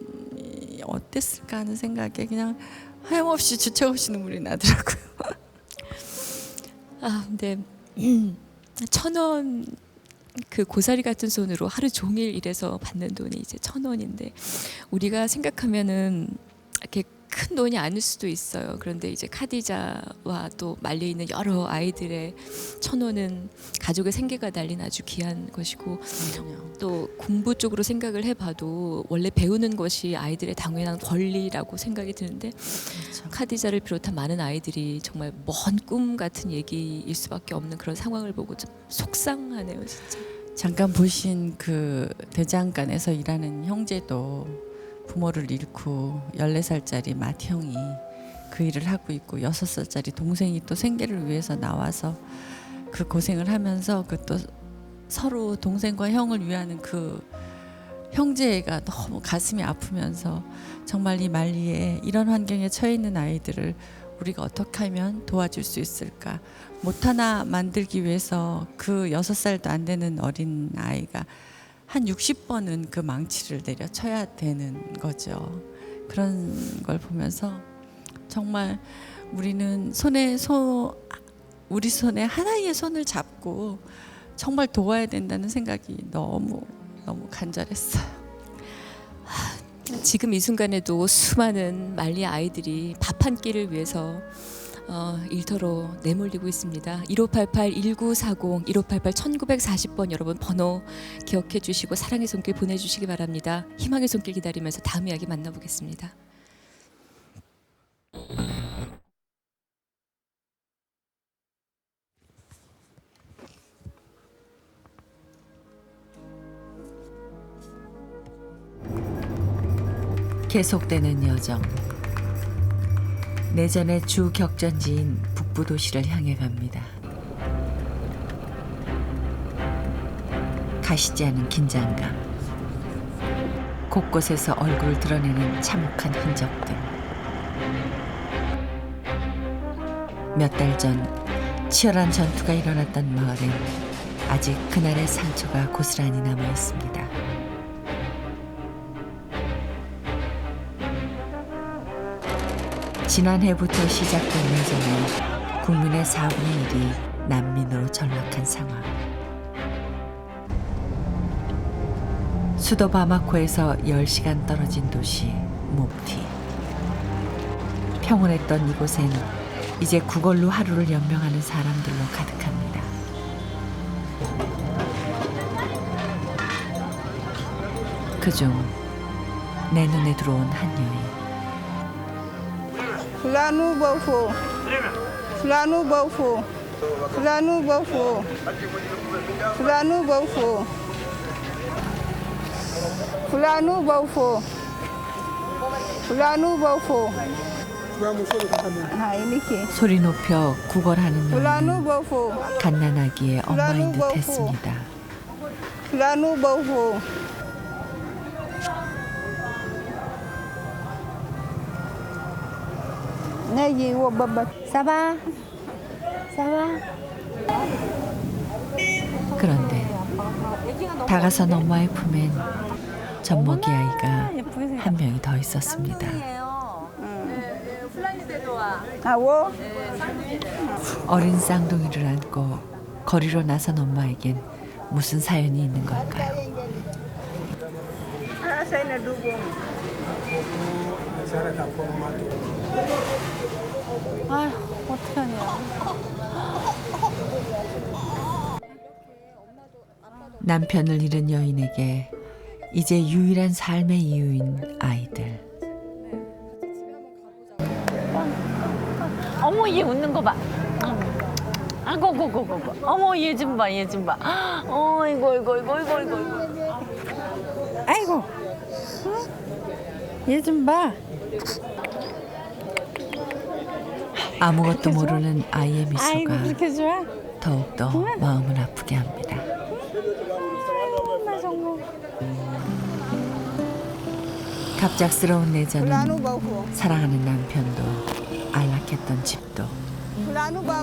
어땠을까 하는 생각에 그냥 하염없이 주체없이 눈물이 나더라고요. 근데 1,000원 그 고사리 같은 손으로 하루 종일 일해서 받는 돈이 이제 1,000원인데 우리가 생각하면은 이렇게 큰 돈이 아닐 수도 있어요. 그런데 이제 카디자와 또 말려 있는 여러 아이들의 1,000원은 가족의 생계가 달린 아주 귀한 것이고, 또 공부 쪽으로 생각을 해봐도 원래 배우는 것이 아이들의 당연한 권리라고 생각이 드는데, 카디자를 비롯한 많은 아이들이 정말 먼 꿈 같은 얘기일 수밖에 없는 그런 상황을 보고 좀 속상하네요, 진짜. 잠깐 보신 그 대장간에서 일하는 형제도 부모를 잃고 14살짜리 맏형이 그 일을 하고 있고 6살짜리 동생이 또 생계를 위해서 나와서 그 고생을 하면서 그 또 서로 동생과 형을 위하는 그 형제가 너무 가슴이 아프면서 정말 이 만리에 이런 환경에 처해 있는 아이들을 우리가 어떻게 하면 도와줄 수 있을까. 못 하나 만들기 위해서 그 6살도 안 되는 어린 아이가 한 60번은 그 망치를 내려쳐야 되는 거죠. 그런 걸 보면서 정말 우리는 우리 손에 하나의 손을 잡고 정말 도와야 된다는 생각이 너무 간절했어요. 지금 이 순간에도 수많은 말리 아이들이 밥 한 끼를 위해서 일터로 내몰리고 있습니다. 1588-1940, 1588-1940번 여러분 번호 기억해 주시고 사랑의 손길 보내주시기 바랍니다. 희망의 손길 기다리면서 다음 이야기 만나보겠습니다. 계속되는 여정. 내전의 주 격전지인 북부 도시를 향해 갑니다. 가시지 않은 긴장감. 곳곳에서 얼굴을 드러내는 참혹한 흔적들. 몇 달 전 치열한 전투가 일어났던 마을엔 아직 그날의 상처가 고스란히 남아 있습니다. 지난해부터 시작된 내전에 국민의 4분의 1이 난민으로 전락한 상황. 수도 바마코에서 10시간 떨어진 도시 몹티. 평온했던 이곳엔 이제 구걸로 하루를 연명하는 사람들로 가득합니다. 그중 내 눈에 들어온 한 여인. Fulanu Bafo. Fulanu Bafo. Fulanu Bafo. Fulanu Bafo. Fulanu Bafo. Fulanu Bafo. 소리 높여 구걸하는 Fulanu 여인은 Bafo. 갓난아기의 엄마인 듯 했습니다. Fulanu Bafo. 사바 사바 그런데 다가선 엄마의 품엔 젖먹이 아이가 한 명이 더 있었습니다. 어린 쌍둥이를 안고 거리로 나선 엄마에겐 무슨 사연이 있는 걸까요? 아휴, 어떡하냐. 남편을 잃은 여인에게 이제 유일한 삶의 이유인 아이들. 어머, 얘 웃는 거 봐. 아고고고고. 어머, 얘 좀 봐, 얘 좀 봐. 이거. 아이고, 얘 좀 봐. 아무것도 모르는 아이의 아이고, 미소가 그렇게 좋아? 더욱더 마음을 아프게 합니다. 갑작스러운 내전은 사랑하는 남편도 안락했던 집도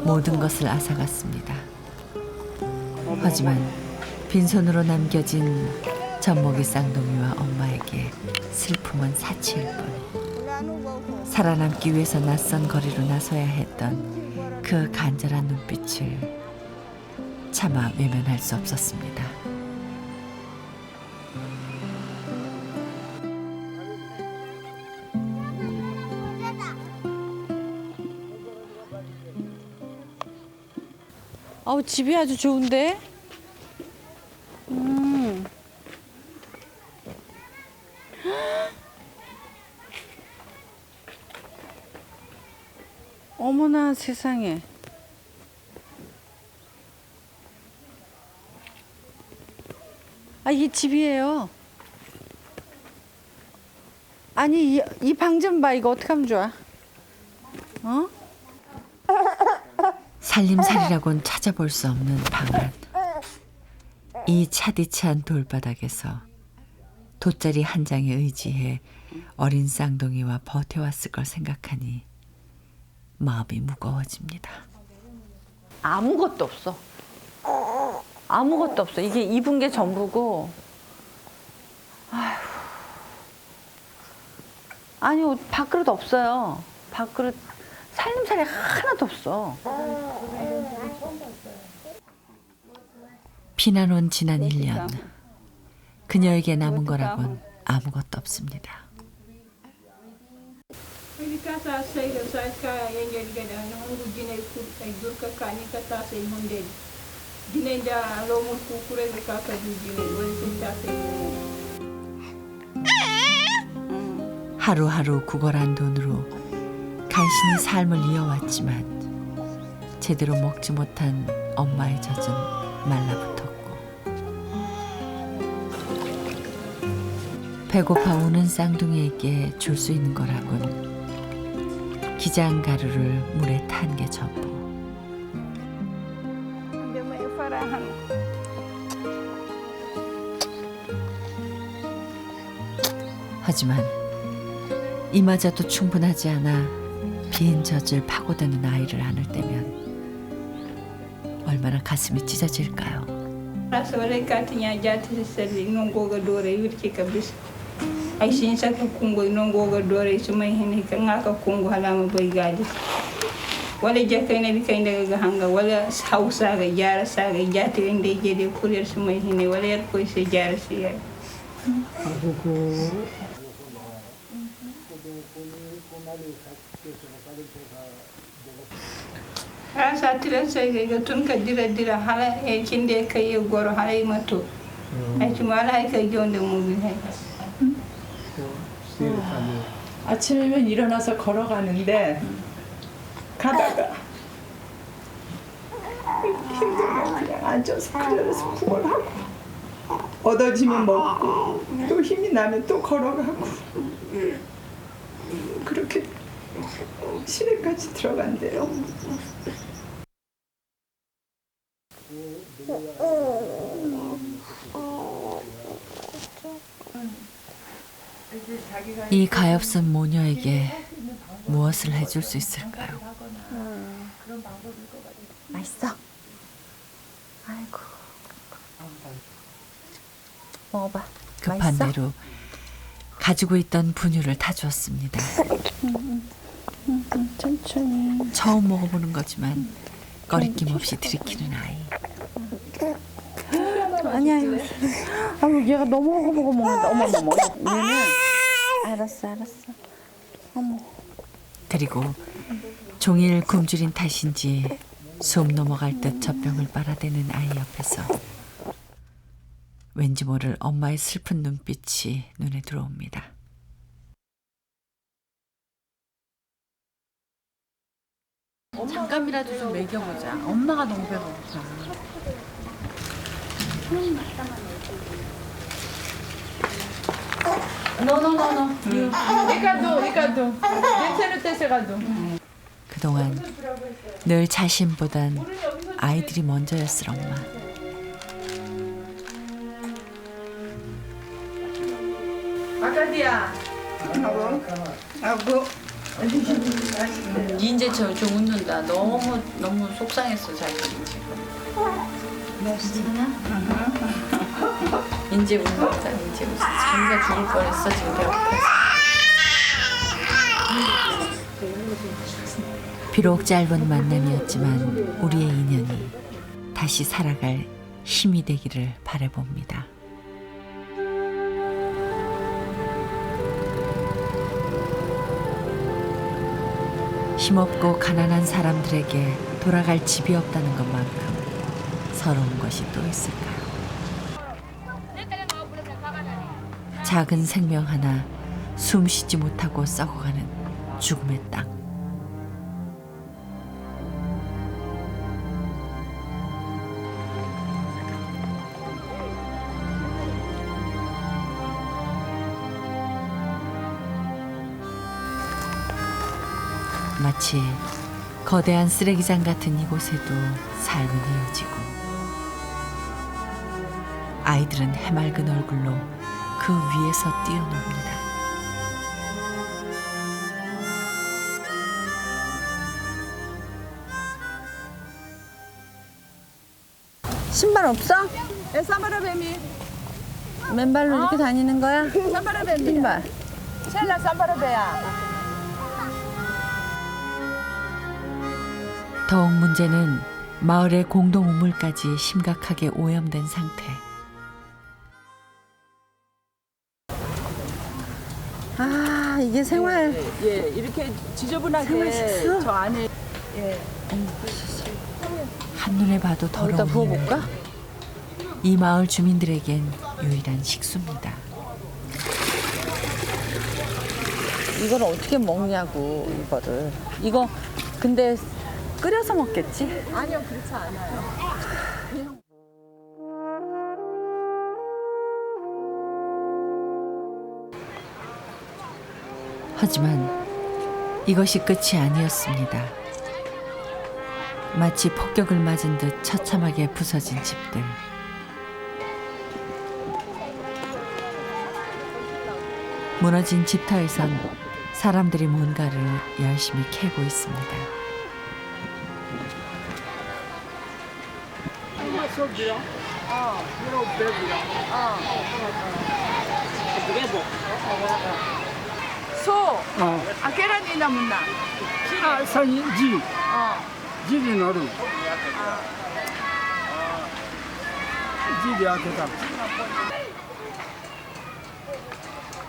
모든 것을 앗아갔습니다. 하지만 빈손으로 남겨진 젖먹이 쌍둥이와 엄마에게 슬픔은 사치일 뿐. 살아남기 위해서 낯선 거리로 나서야 했던 그 간절한 눈빛을 차마 외면할 수 없었습니다. 집이 아주 좋은데? 어머나 세상에. 이게 집이에요. 아니 이 방 좀 봐. 이거 어떻게 하면 좋아? 살림살이라곤 찾아볼 수 없는 방안. 이 차디찬 돌바닥에서 돗자리 한 장에 의지해 어린 쌍둥이와 버텨왔을 걸 생각하니 마음이 무거워집니다. 아무것도 없어. 아무것도 없어. 이게 입은 게 전부고. 아휴. 아니, 밥그릇 없어요. 밥그릇, 살림살이 하나도 없어. 피난 온 지난 1년. 그녀에게 남은 거라곤 아무것도 없습니다. Ele casa sai da sai ka yenge diga da ngu dine ku ay durka kani ka ta sai monde dine da lomu ku kure ka ka du dine wani sai ta sai 하루하루 구걸한 돈으로 간신히 삶을 이어왔지만 제대로 먹지 못한 엄마의 젖은 말라붙었고 배고파 우는 쌍둥이에게 줄 수 있는 거라곤 기장가루를 물에 탄 게 전부. 하지만 이마저도 충분하지 않아 빈 젖을 파고드는 아이를 안을 때면 얼마나 가슴이 찢어질까요? Rasore katinya jati seli nongoga dore wirki kabisa. Ay sinsa ka kungo nongoga dore sumay hini ka ngaka kungo halama bay gaji. Wala jakayna di kay ndaga hanga wala hausa ga jara saga jati inde jede kurir sumay hini wala yar koy se jara siya. Rasa tiran sai ga tun ka dira hala e kinde kai goro hala mato. Ai cuma hala kai jonde mubi hai. 아침이면 일어나서 걸어가는데 가다가 힘들면 그냥 앉아서 그려서 구걸하고 얻어지면 먹고 또 힘이 나면 또 걸어가고 그렇게 시내까지 들어간대요. 이 가엾은 모녀에게 무엇을 해줄 수 있을까요? 맛있어. 아이고. 먹어봐. 급한 맛있어? 대로 가지고 있던 분유를 타주었습니다. 천천히. 처음 먹어보는 거지만 꺼리낌 없이 들이키는 아이. 아니야. 아유, 얘가 너무 먹는다. 어머. 얘는 알았어. 어머. 그리고 종일 굶주린 탓인지 숨 넘어갈 듯 젖병을 빨아대는 아이 옆에서 왠지 모를 엄마의 슬픈 눈빛이 눈에 들어옵니다. 잠깐이라도 좀 먹여보자. 엄마가 너무 배고파. No. 이까도. 냄새를 떼서가도. 그동안 늘 자신보단 아이들이 먼저였을 엄마. 아까디야. 아고. 이제 저 웃는다. 너무 속상했어 자기 지금. 괜찮아? 이제 웃는다. 이제 웃어. 자기가 죽을 뻔했어 지금 배고파서. 비록 짧은 만남이었지만 우리의 인연이 다시 살아갈 힘이 되기를 바라봅니다. 힘없고 가난한 사람들에게 돌아갈 집이 없다는 것만큼 서러운 것이 또 있을까요? 작은 생명 하나 숨 쉬지 못하고 썩어가는 죽음의 땅. 마치 거대한 쓰레기장 같은 이곳에도 삶은 이어지고 아이들은 해맑은 얼굴로 그 위에서 뛰어놉니다. 신발 없어? 삼바라뱀이. 맨발로 이렇게 다니는 거야? 삼바라뱀이. 신발. 셀라 삼바라뱀이야. 더욱 문제는 마을의 공동 우물까지 심각하게 오염된 상태. 이게 생활. 예, 이렇게 지저분하게 생활 식수? 저 안에 예. 한눈에 봐도 여기다 더러운 부어볼까? 이 마을 주민들에겐 유일한 식수입니다. 이걸 어떻게 먹냐고 이거를. 이거 근데 끓여서 먹겠지? 아니요, 그렇지 않아요. 하지만 이것이 끝이 아니었습니다. 마치 폭격을 맞은 듯 처참하게 부서진 집들. 무너진 집터에선 사람들이 뭔가를 열심히 캐고 있습니다. 소. 아, 계란이 남았나? 아, 산이 지. 지리 너루. 지리 앞에다.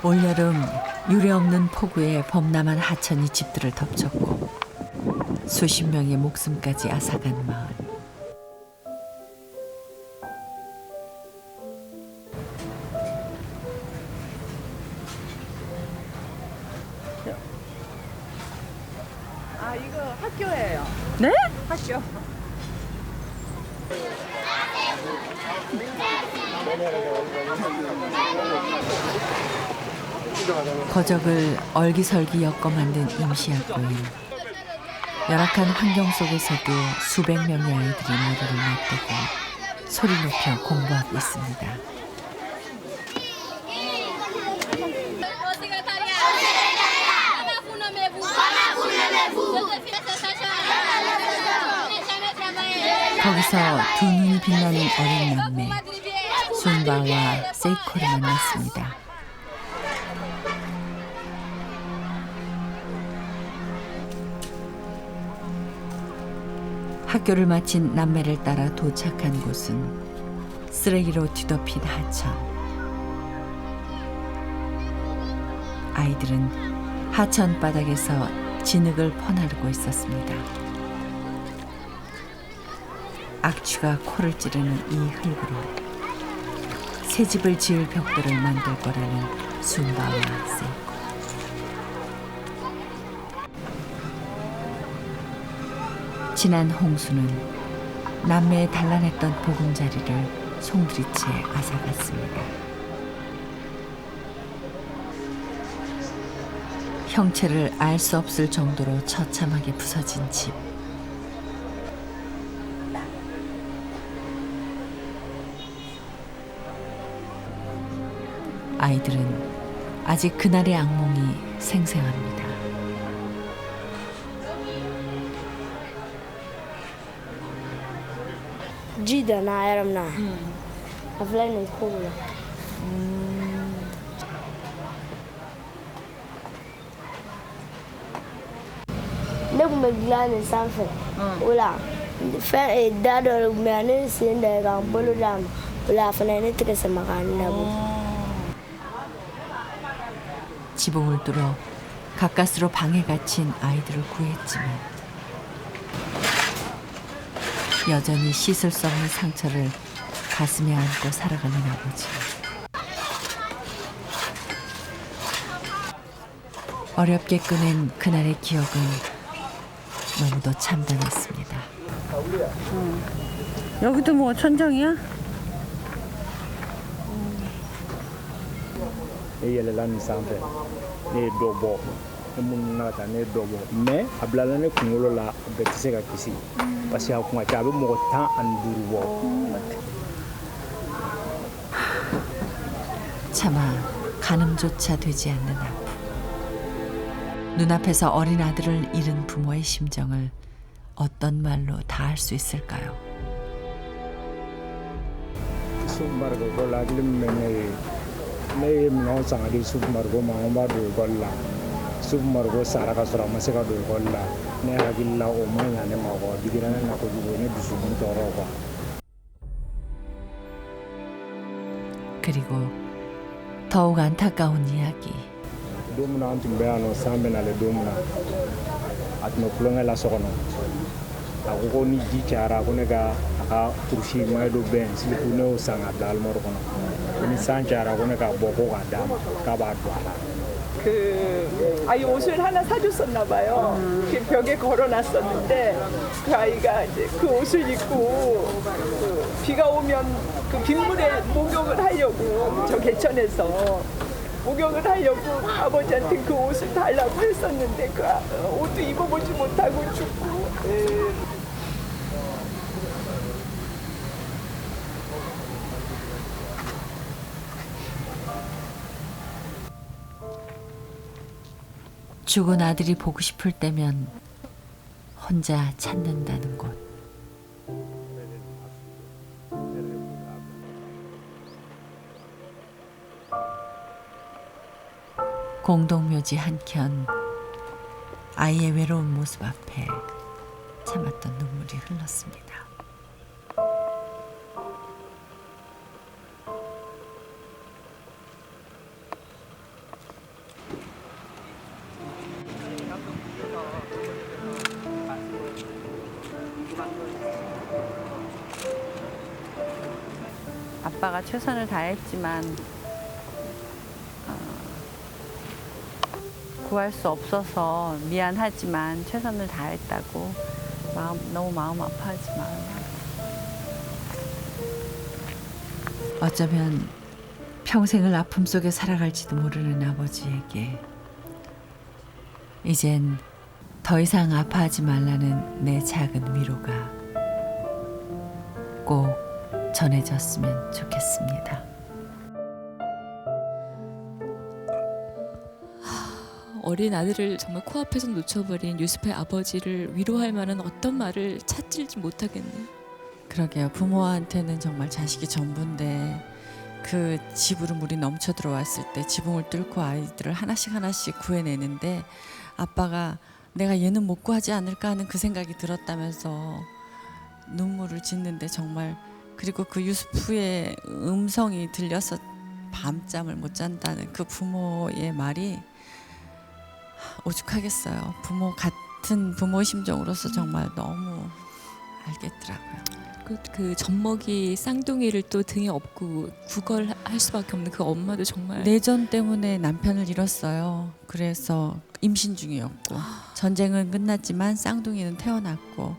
올여름 유례없는 폭우에 범람한 하천이 집들을 덮쳤고 수십 명의 목숨까지 앗아간 마을. 아, 이거 학교예요. 네? 학교. 거적을 얼기설기 엮어 만든 임시학교엔 열악한 환경 속에서도 수백 명의 아이들이 머리를 맞대고 소리 높여 공부하고 있습니다. 거기서 두 눈이 빛나는 어린 남매 순바와 세이코를 만났습니다. 학교를 마친 남매를 따라 도착한 곳은 쓰레기로 뒤덮인 하천. 아이들은 하천 바닥에서 진흙을 퍼나르고 있었습니다. 악취가 코를 찌르는 이 흙으로 새 집을 지을 벽돌을 만들 거라는 순바와 세이코. 지난 홍수는 남매의 단란했던 보금자리를 송두리째 앗아갔습니다. 형체를 알 수 없을 정도로 처참하게 부서진 집. 아이들은 아직 그날의 악몽이 생생합니다. Jida na yaram na. Aflai ne kola. Ne kun bɛ dilan nin sanfɛ o la fɛn da dɔ de kun bɛ yan ne sen da ka n bolo d'a ma o la a fana ye ne tɛgɛ sama k'a nabɔ. 지붕을 뚫어 가까스로 방에 갇힌 아이들을 구했지만 여전히 씻을 수 없는 상처를 가슴에 안고 살아가는 아버지. 어렵게 꺼낸 그날의 기억은 너무도 참담했습니다. 여기도 뭐 천정이야? Ne yɛlɛla nin sanfɛ ne ye dɔ bɔ ne munnu na ka taa ne ye dɔ bɔ mais a bilala ne kunkolo la a bɛɛ tɛ se ka kisi parce que a kuma cɛ a bɛ mɔgɔ 15 bɔ. 차마 가늠조차 되지 않는 아픔. 눈앞에서 어린 아들을 잃은 부모의 심정을 어떤 말로 다 할 수 있을까요? Suuf Margo ko la hakili min bɛ ne ye minɛnw san ka di Suuf Margo ma an b'a don ekɔli la Suuf Margo sara ka sɔrɔ a ma se ka don ekɔli la ne hakili la o ma ɲa ne ma kɔ digira ne na kojugu ne dusukun tɔɔrɔ quoi. 그리고 더욱 안타까운 이야기. Domina antum be ano sambe na le domina. Atno kulonga la sokono. Ako ko ni ji cara ko ne ga aka kursi mai do ben sili ko ne o sanga dal mor kono. Ni san cara ko ne ga boko ga dam ka ba do ala. 그 아이 옷을 하나 사줬었나 봐요. 그 벽에 걸어놨었는데 그 아이가 이제 그 옷을 입고 그 비가 오면 그 빗물에 목욕을 하려고 저 개천에서 목욕을 하려고 아버지한테 그 옷을 달라고 했었는데 그 옷도 입어보지 못하고 죽고. 죽은 아들이 보고 싶을 때면 혼자 찾는다는 곳. 공동묘지 한켠 아이의 외로운 모습 앞에 참았던 눈물이 흘렀습니다. 아빠가 최선을 다했지만 구할 수 없어서 미안하지만 최선을 다했다고 너무 마음 아파하지 마요. 어쩌면 평생을 아픔 속에 살아갈지도 모르는 아버지에게 이젠 더 이상 아파하지 말라는 내 작은 위로가 꼭 전해졌으면 좋겠습니다. 어린 아들을 정말 코앞에서 놓쳐버린 유스프의 아버지를 위로할 만한 어떤 말을 찾지 못하겠네요. 그러게요. 부모한테는 정말 자식이 전부인데 그 집으로 물이 넘쳐 들어왔을 때 지붕을 뚫고 아이들을 하나씩 하나씩 구해내는데 아빠가 내가 얘는 못 구하지 않을까 하는 그 생각이 들었다면서 눈물을 짓는데 정말 그리고 그 유스프의 음성이 들려서 밤잠을 못 잔다는 그 부모의 말이 오죽하겠어요. 부모 같은 부모 심정으로서 정말 너무 알겠더라고요. 그 젖먹이 쌍둥이를 또 등에 업고 구걸할 수밖에 없는 그 엄마도 정말 내전 때문에 남편을 잃었어요. 그래서 임신 중이었고 전쟁은 끝났지만 쌍둥이는 태어났고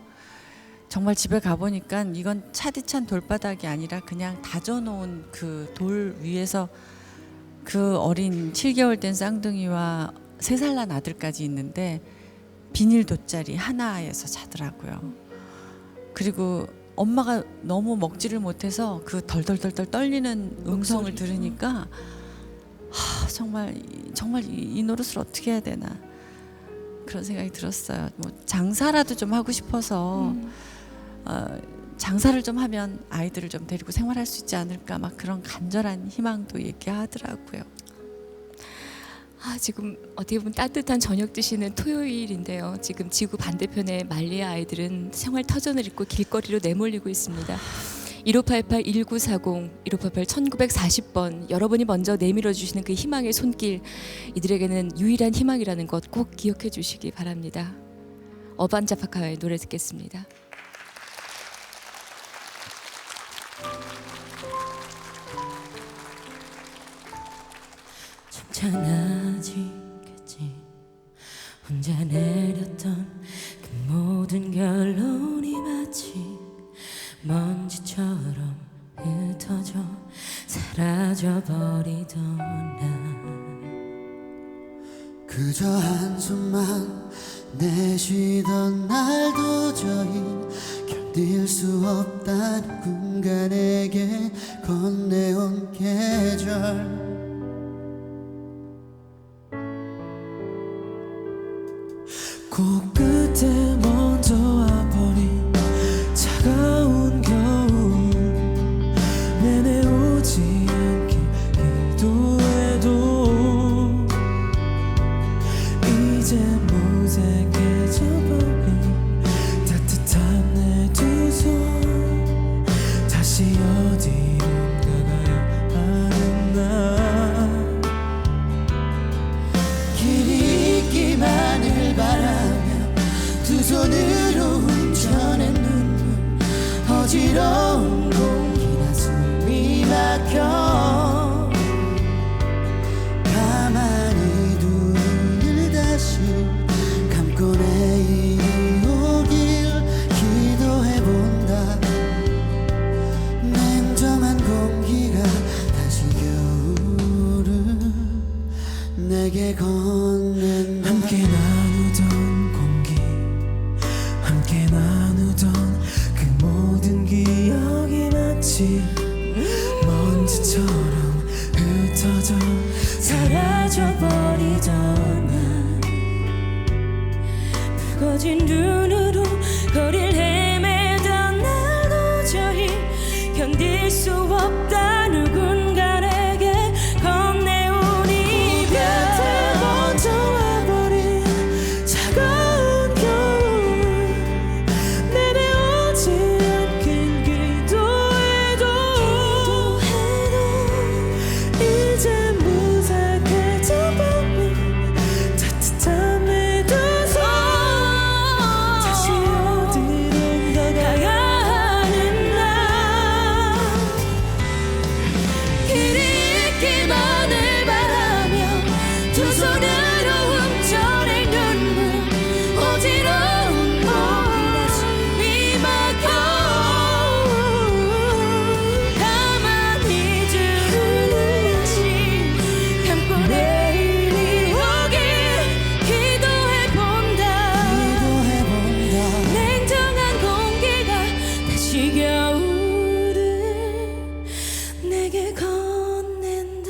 정말 집에 가보니까 이건 차디찬 돌바닥이 아니라 그냥 다져놓은 그 돌 위에서 그 어린 7개월 된 쌍둥이와 3살 난 아들까지 있는데 비닐 돗자리 하나에서 자더라고요. 그리고 엄마가 너무 먹지를 못해서 그 덜덜덜덜 떨리는 음성을 들으니까 정말 이 노릇을 어떻게 해야 되나 그런 생각이 들었어요. 뭐 장사라도 좀 하고 싶어서 장사를 좀 하면 아이들을 좀 데리고 생활할 수 있지 않을까 막 그런 간절한 희망도 얘기하더라고요. 지금 어떻게 보면 따뜻한 저녁 드시는 토요일인데요. 지금 지구 반대편의 말리의 아이들은 생활 터전을 입고 길거리로 내몰리고 있습니다. 1588-1940, 1588-1940번 여러분이 먼저 내밀어 주시는 그 희망의 손길 이들에게는 유일한 희망이라는 것 꼭 기억해 주시기 바랍니다. 어반자파카의 노래 듣겠습니다. 괜찮아지겠지 혼자 내렸던 그 모든 결론이 마치 먼지처럼 흩어져 사라져버리던 날 그저 한숨만 내쉬던 날 도저히 견딜 수 없다는 군간에게 건네온 계절 코끝에 먼저 와버린 차가운 겨울 내내 오지 않길 기도해도 이제 무색해져버린 따뜻한 내 두 손 다시 어디론가 가야 하는 날 어지러운 공기나 숨이 막혀 가만히 눈을 다시 감고 내일이 오길 기도해본다. 냉정한 공기가 다시 겨울을 내게 건넨다. 함께 나누던 공기 함께 나누던 그 모든 기억이 마치 먼지처럼 흩어져 사라져버리던 날 붉어진 눈으로 거리를 헤매던 날 도저히 견딜 수 없다. 누군가에게 건네온 이별 먼저 와버린 차가운 겨울 내려오지 않긴 기도해도 이제 무색해져버린 따뜻함에 두 손 다시 어디론가 가야 하는 날 길이 있기만을 바라며 두 손으로 훔쳐낸 눈물 어지러운 몸이나 숨이 막혀 가만히 눈을 다시 감고 내일이 오길 기도해본다. 냉정한 공기가 다시 겨울을 내게 건넨다.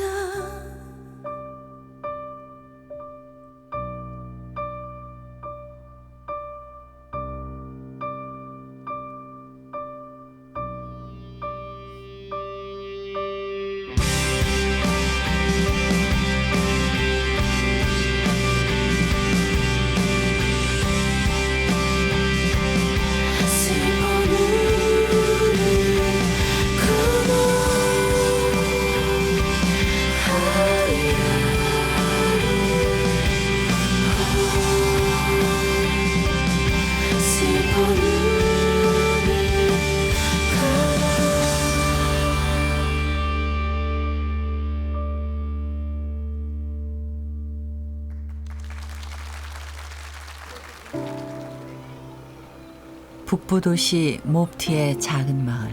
북부 도시 몹티의 작은 마을.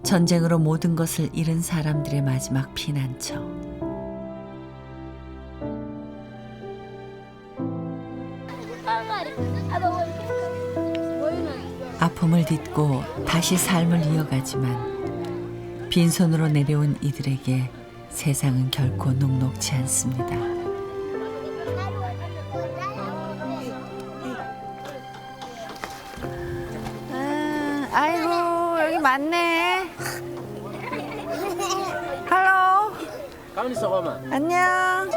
전쟁으로 모든 것을 잃은 사람들의 마지막 피난처. 아픔을 딛고 다시 삶을 이어가지만 빈손으로 내려온 이들에게 세상은 결코 녹록지 않습니다. 아이고 여기 많네. 할로. 가만히 있어봐만. 안녕.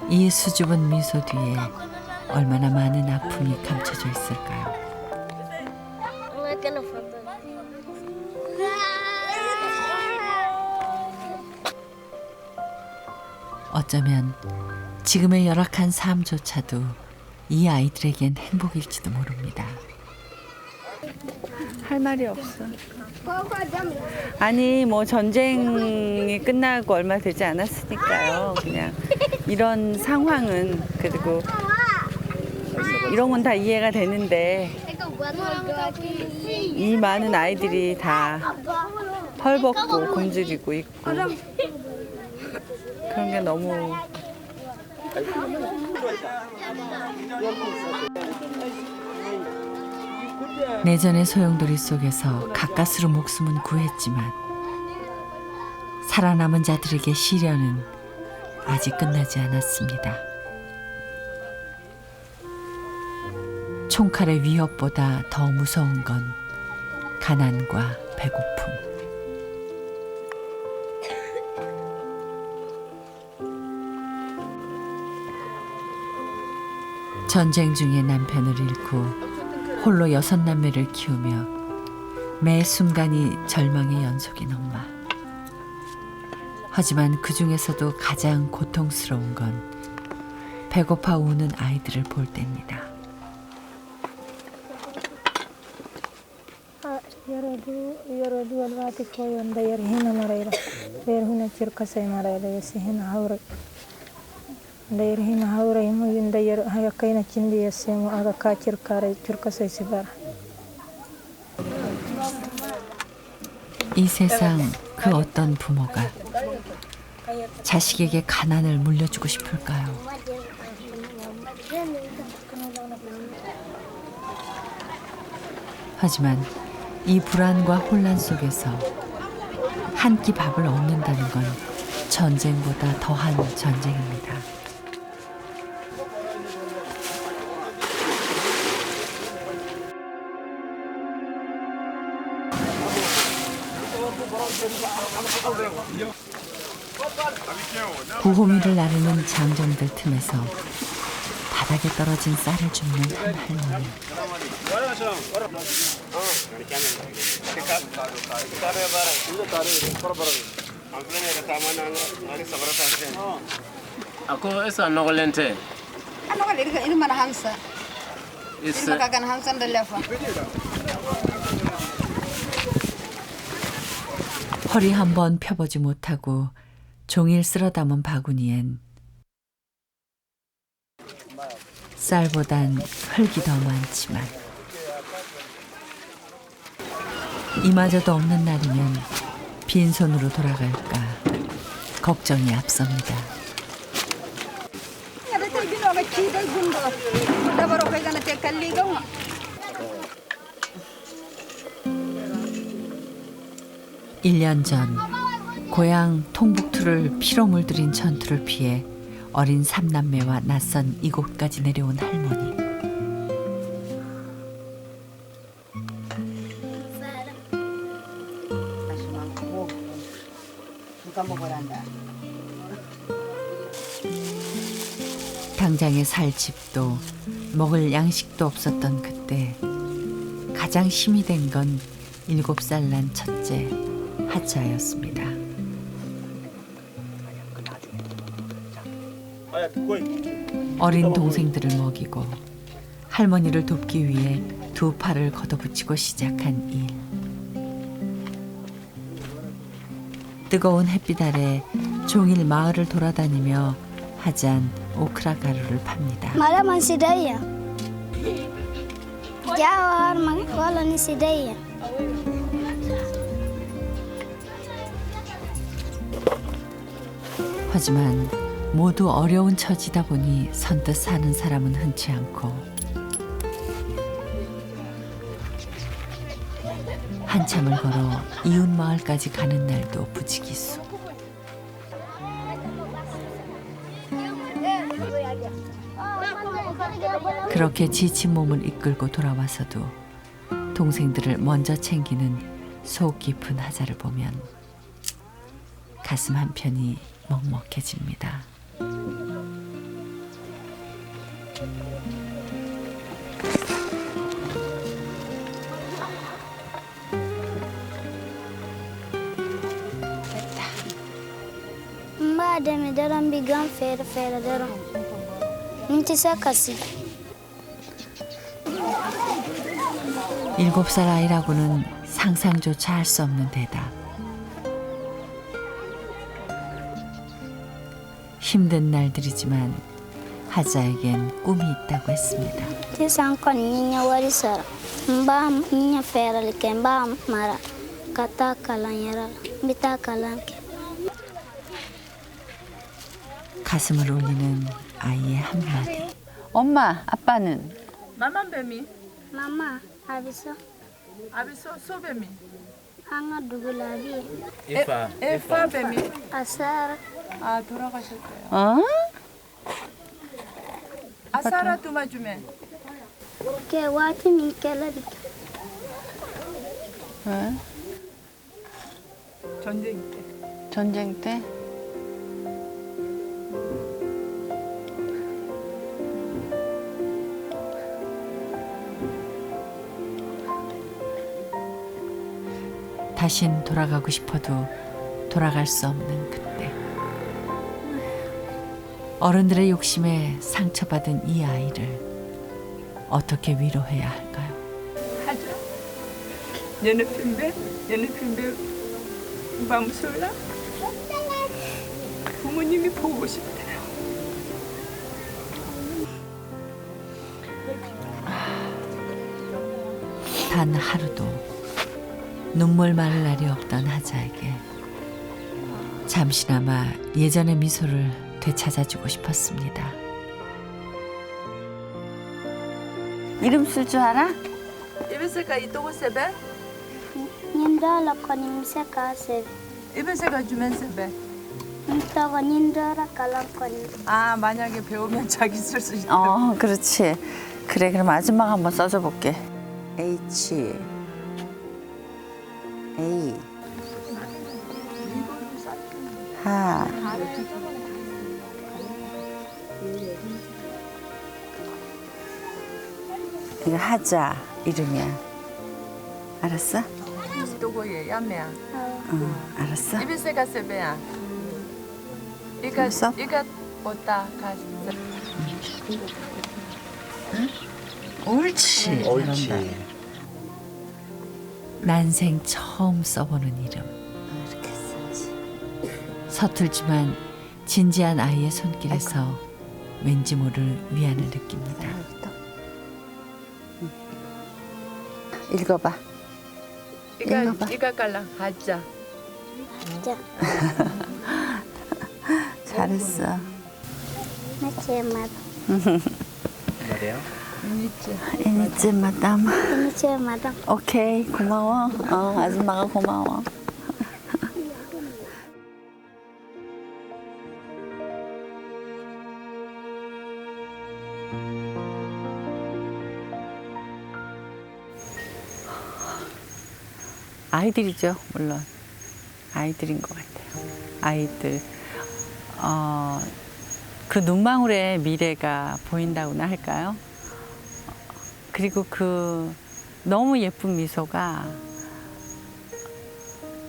이 수줍은 미소 뒤에 얼마나 많은 아픔이 감춰져 있을까요? 어쩌면 지금의 열악한 삶조차도 이 아이들에겐 행복일지도 모릅니다. 할 말이 없어. 아니 뭐 전쟁이 끝나고 얼마 되지 않았으니까요. 그냥 이런 상황은 그리고 이런 건 다 이해가 되는데 이 많은 아이들이 다 헐벗고 굶주리고 있고 그런 게 너무 내전의 소용돌이 속에서 가까스로 목숨은 구했지만 살아남은 자들에게 시련은 아직 끝나지 않았습니다. 총칼의 위협보다 더 무서운 건 가난과 배고픔. 전쟁 중에 남편을 잃고 홀로 6남매를 키우며 매 순간이 절망의 연속인 엄마. 하지만 그 중에서도 가장 고통스러운 건 배고파 우는 아이들을 볼 때입니다. Yoro dual wati koyon da yer hina marayra. Yer hina cirka say marayra yesi hina haura. Da yer hina haura himu yunda yer hayakayna cindi yesemu aga ka cirka say sibara. 이 세상 그 어떤 부모가 자식에게 가난을 물려주고 싶을까요? 하지만 이 불안과 혼란 속에서 한 끼 밥을 얻는다는 건 전쟁보다 더한 전쟁입니다. 구호미를 나르는 장정들 틈에서 바닥에 떨어진 쌀을 줍는 한 할머니. Ako esa nogolente. Ano ini mana hansa? Ini makakan hansa ndelefa. 허리 한번 펴보지 못하고 종일 쓸어 담은 바구니엔 쌀보단 흙이 더 많지만 이마저도 없는 날이면 빈손으로 돌아갈까 걱정이 앞섭니다. 1년 전 고향 통북투를 피로 물들인 전투를 피해 어린 삼남매와 낯선 이곳까지 내려온 할머니. 당장에 살 집도 먹을 양식도 없었던 그때 가장 힘이 된 건 7살 난 첫째 하자였습니다. 어린 동생들을 먹이고 할머니를 돕기 위해 두 팔을 걷어붙이고 시작한 일. 뜨거운 햇빛 아래 종일 마을을 돌아다니며 하잔 오크라 가루를 팝니다. Malaman si Daya. Jawa wala ni si Daya. 하지만 모두 어려운 처지다 보니 선뜻 사는 사람은 흔치 않고 한참을 걸어 이웃 마을까지 가는 날도 부지기수. 그렇게 지친 몸을 이끌고 돌아와서도 동생들을 먼저 챙기는 속 깊은 하자를 보면 가슴 한편이 먹먹해집니다. Mbaa deme daram bigan fere daram. Minti sakasi. 7살 아이라고는 상상조차 할 수 없는 대답. 힘든 날들이지만 하자에겐 꿈이 있다고 했습니다. Tisan kon nyinya wari sara. Mbaa nyinya fere like mbaa mara. Kata kalan yara. Bita kalan ke. 가슴을 울리는 아이의 한마디. 엄마, 아빠는? 나만 뱀이. Mama, abiso. 아비소 소뱀이. Hanga dugulabi. 에파 뱀이. Asara. 아 돌아가셨대요. 어? 아사라 두마주메. Ke wati min keladi. 어? 전쟁 때. 전쟁 때? 다신 돌아가고 싶어도 돌아갈 수 없는 그때. 어른들의 욕심에 상처받은 이 아이를 어떻게 위로해야 할까요? 하자. 얘는 핀배, 맘술라. 부모님이 보고 싶대요. 단 하루도 눈물 마를 날이 없던 하자에게 잠시나마 예전의 미소를 되찾아주고 싶었습니다. 이름 쓸 줄 알아? Ibiseka itogo sebe? Nyindala konim seka se. Ibiseka 주면 sebe? Ntago nyindala kalam konim. 아, 만약에 배우면 자기 쓸 수 있다. 그렇지. 그래, 그럼 아줌마가 한번 써줘 볼게. H A 하 이거 하자 이름이야. 알았어? 또고예 야매야. 알았어. Ibiseka sebe야. 이가 왔다 가시. 옳지. 잘한다. 난생 처음 써보는 이름. 이렇게 쓰지. 서툴지만 진지한 아이의 손길에서 왠지 모를 위안을 느낍니다. 읽어봐. 이가 깔랑 하자. 잘했어. Nachemat. 뭐래요? 이니츠 마담. Nachemat. 오케이, 고마워. 아줌마가 고마워. 아이들이죠, 물론. 아이들인 것 같아요. 아이들. 그 눈망울에 미래가 보인다고나 할까요? 그리고 그 너무 예쁜 미소가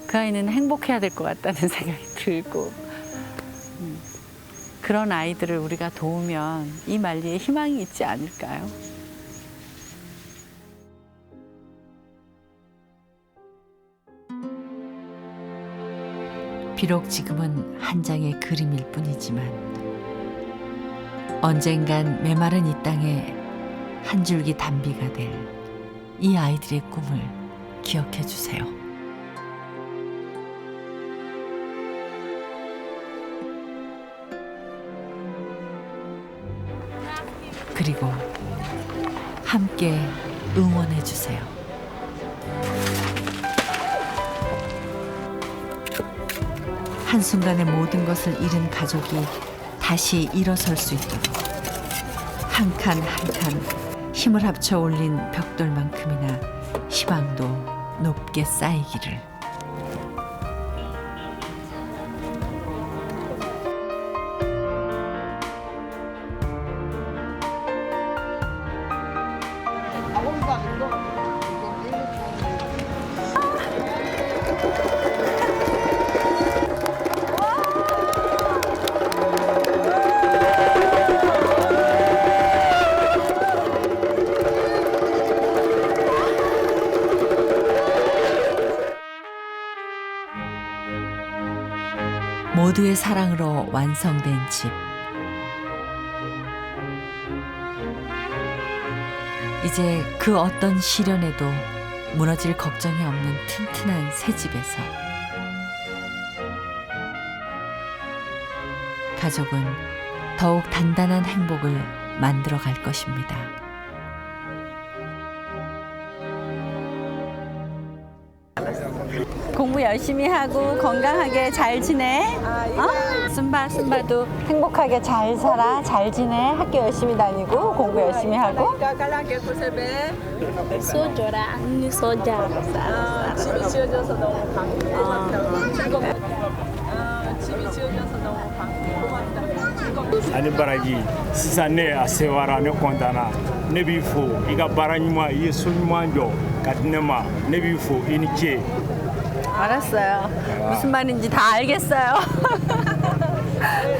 그 아이는 행복해야 될 것 같다는 생각이 들고 그런 아이들을 우리가 도우면 이 만리에 희망이 있지 않을까요? 비록 지금은 한 장의 그림일 뿐이지만 언젠간 메마른 이 땅에 한 줄기 단비가 될 이 아이들의 꿈을 기억해 주세요. 그리고 함께 응원해 주세요. 한순간에 모든 것을 잃은 가족이 다시 일어설 수 있도록 한 칸 한 칸 힘을 합쳐 올린 벽돌만큼이나 희망도 높게 쌓이기를. 모두의 사랑으로 완성된 집. 이제 그 어떤 시련에도 무너질 걱정이 없는 튼튼한 새 집에서 가족은 더욱 단단한 행복을 만들어 갈 것입니다. 공부 열심히 하고 건강하게 잘 지내. 순바도 행복하게 잘 살아, 잘 지내. 학교 열심히 다니고 공부 열심히 하고. 소줘라. 소자. 집이 지어져서 너무 고맙다. 집이 지어져서 너무 고맙다. ani baraji sisan ne a sewara ne kontana ne b'i fo i ka baara ɲuman i ye so ɲuman jɔ ka di ne ma ne b'i fo i ni ce. 알았어요. 무슨 말인지 다 알겠어요.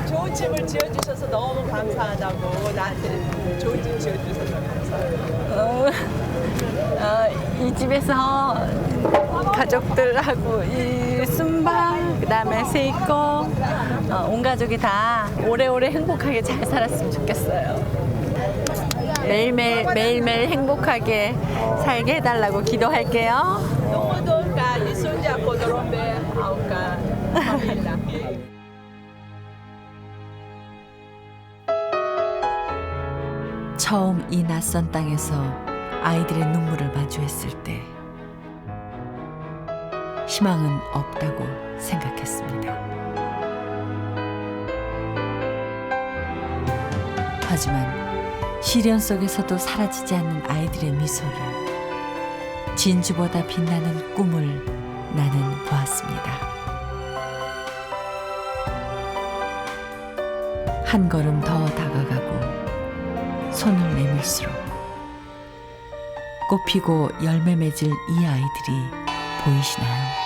좋은 집을 지어주셔서 너무 감사하다고 나한테 좋은 집 지어주셔서 감사해요. 이 집에서 가족들하고 이 순방 그다음에 세이코 온 가족이 다 오래오래 행복하게 잘 살았으면 좋겠어요. 매일매일 행복하게 살게 해달라고 기도할게요. 처음 이 낯선 땅에서 아이들의 눈물을 마주했을 때 희망은 없다고 생각했습니다. 하지만 시련 속에서도 사라지지 않는 아이들의 미소를, 진주보다 빛나는 꿈을 나는 보았습니다. 한 걸음 더 다가가고 손을 내밀수록 꽃피고 열매 맺을 이 아이들이 보이시나요?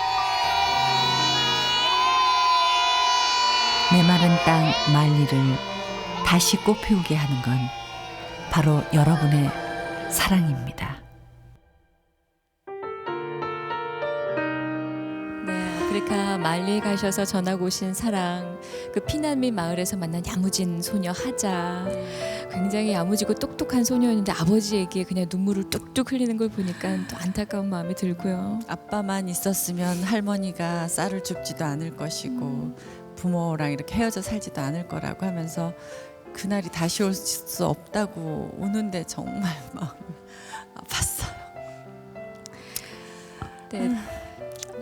메마른 땅 말리를 다시 꽃피우게 하는 건 바로 여러분의 사랑입니다. 네, 아프리카 말리에 가셔서 전하고 오신 사랑, 그 피난민 마을에서 만난 야무진 소녀 하자. 굉장히 야무지고 똑똑한 소녀였는데 아버지에게 그냥 눈물을 뚝뚝 흘리는 걸 보니까 또 안타까운 마음이 들고요. 아빠만 있었으면 할머니가 쌀을 줍지도 않을 것이고 부모랑 이렇게 헤어져 살지도 않을 거라고 하면서 그날이 다시 올 수 없다고 우는데 정말 마음이 아팠어요. 네,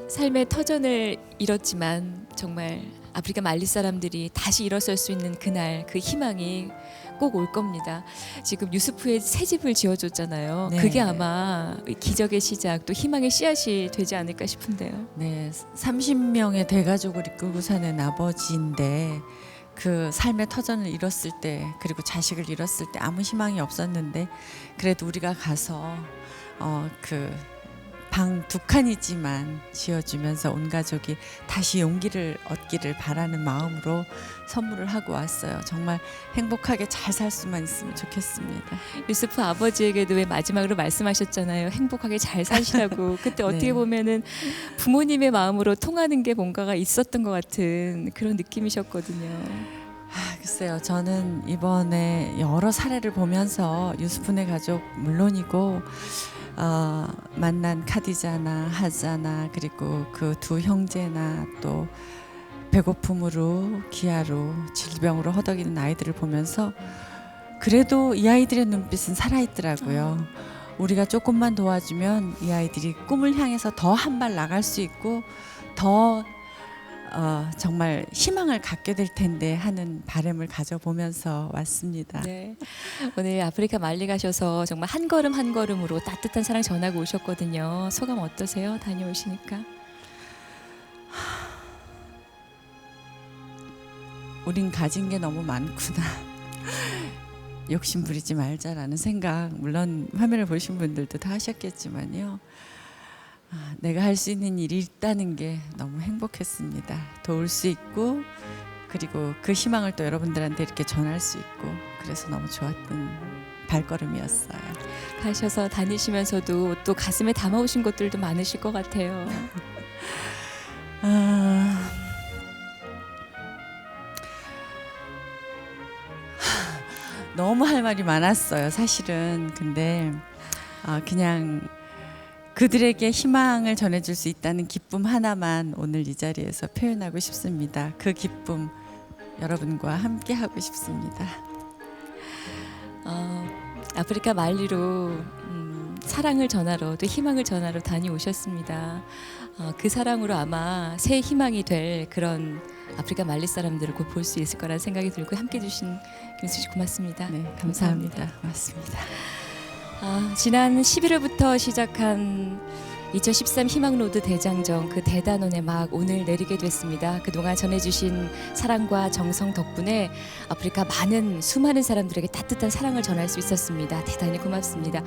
삶의 터전을 잃었지만 정말 아프리카 말리 사람들이 다시 일어설 수 있는 그날, 그 희망이 꼭 올 겁니다. 지금 유스프에 새 집을 지어줬잖아요. 네. 그게 아마 기적의 시작, 또 희망의 씨앗이 되지 않을까 싶은데요. 네, 30명의 대가족을 이끌고 사는 아버지인데 그 삶의 터전을 잃었을 때, 그리고 자식을 잃었을 때 아무 희망이 없었는데 그래도 우리가 가서 그 방 2칸이지만 지어주면서 온 가족이 다시 용기를 얻기를 바라는 마음으로 선물을 하고 왔어요. 정말 행복하게 잘 살 수만 있으면 좋겠습니다. 유스프 아버지에게도 왜 마지막으로 말씀하셨잖아요. 행복하게 잘 사시라고. 그때 어떻게 네. 보면은 부모님의 마음으로 통하는 게 뭔가가 있었던 것 같은 그런 느낌이셨거든요. 글쎄요, 저는 이번에 여러 사례를 보면서 유스프네 가족 물론이고 만난 카디자나 하자나 그리고 그 두 형제나 또 배고픔으로 기아로 질병으로 허덕이는 아이들을 보면서 그래도 이 아이들의 눈빛은 살아있더라고요. 우리가 조금만 도와주면 이 아이들이 꿈을 향해서 더 한 발 나갈 수 있고 더 정말 희망을 갖게 될 텐데 하는 바람을 가져보면서 왔습니다. 네, 오늘 아프리카 말리 가셔서 정말 한 걸음 한 걸음으로 따뜻한 사랑 전하고 오셨거든요. 소감 어떠세요? 다녀오시니까? 우린 가진 게 너무 많구나. 욕심 부리지 말자라는 생각, 물론 화면을 보신 분들도 다 하셨겠지만요. 내가 할 수 있는 일이 있다는 게 너무 행복했습니다. 도울 수 있고 그리고 그 희망을 또 여러분들한테 이렇게 전할 수 있고 그래서 너무 좋았던 발걸음이었어요. 가셔서 다니시면서도 또 가슴에 담아오신 것들도 많으실 것 같아요. 너무 할 말이 많았어요, 사실은. 근데 그냥 그들에게 희망을 전해줄 수 있다는 기쁨 하나만 오늘 이 자리에서 표현하고 싶습니다. 그 기쁨 여러분과 함께 하고 싶습니다. 아프리카 말리로 사랑을 전하러 또 희망을 전하러 다녀오셨습니다. 그 사랑으로 아마 새 희망이 될 그런 아프리카 말리 사람들을 곧 볼 수 있을 거라는 생각이 들고 함께해 주신 김수 씨 고맙습니다. 네, 감사합니다. 고맙습니다. 지난 11월부터 시작한 2013 희망로드 대장정 그 대단원에 막 오늘 내리게 됐습니다. 그동안 전해주신 사랑과 정성 덕분에 아프리카 수많은 사람들에게 따뜻한 사랑을 전할 수 있었습니다. 대단히 고맙습니다.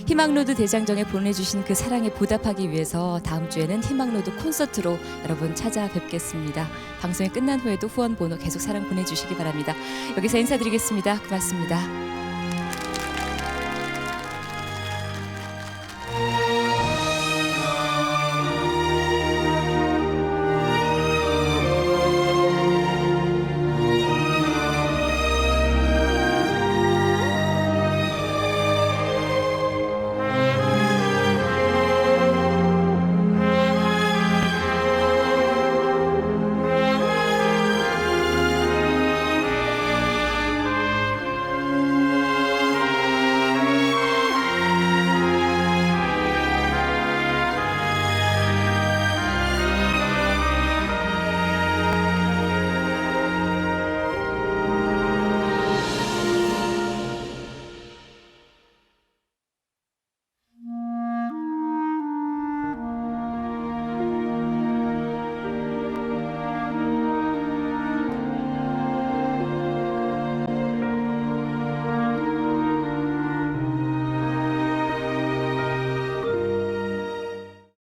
희망로드 대장정에 보내주신 그 사랑에 보답하기 위해서 다음 주에는 희망로드 콘서트로 여러분 찾아뵙겠습니다. 방송이 끝난 후에도 후원 번호 계속 사랑 보내주시기 바랍니다. 여기서 인사드리겠습니다. 고맙습니다.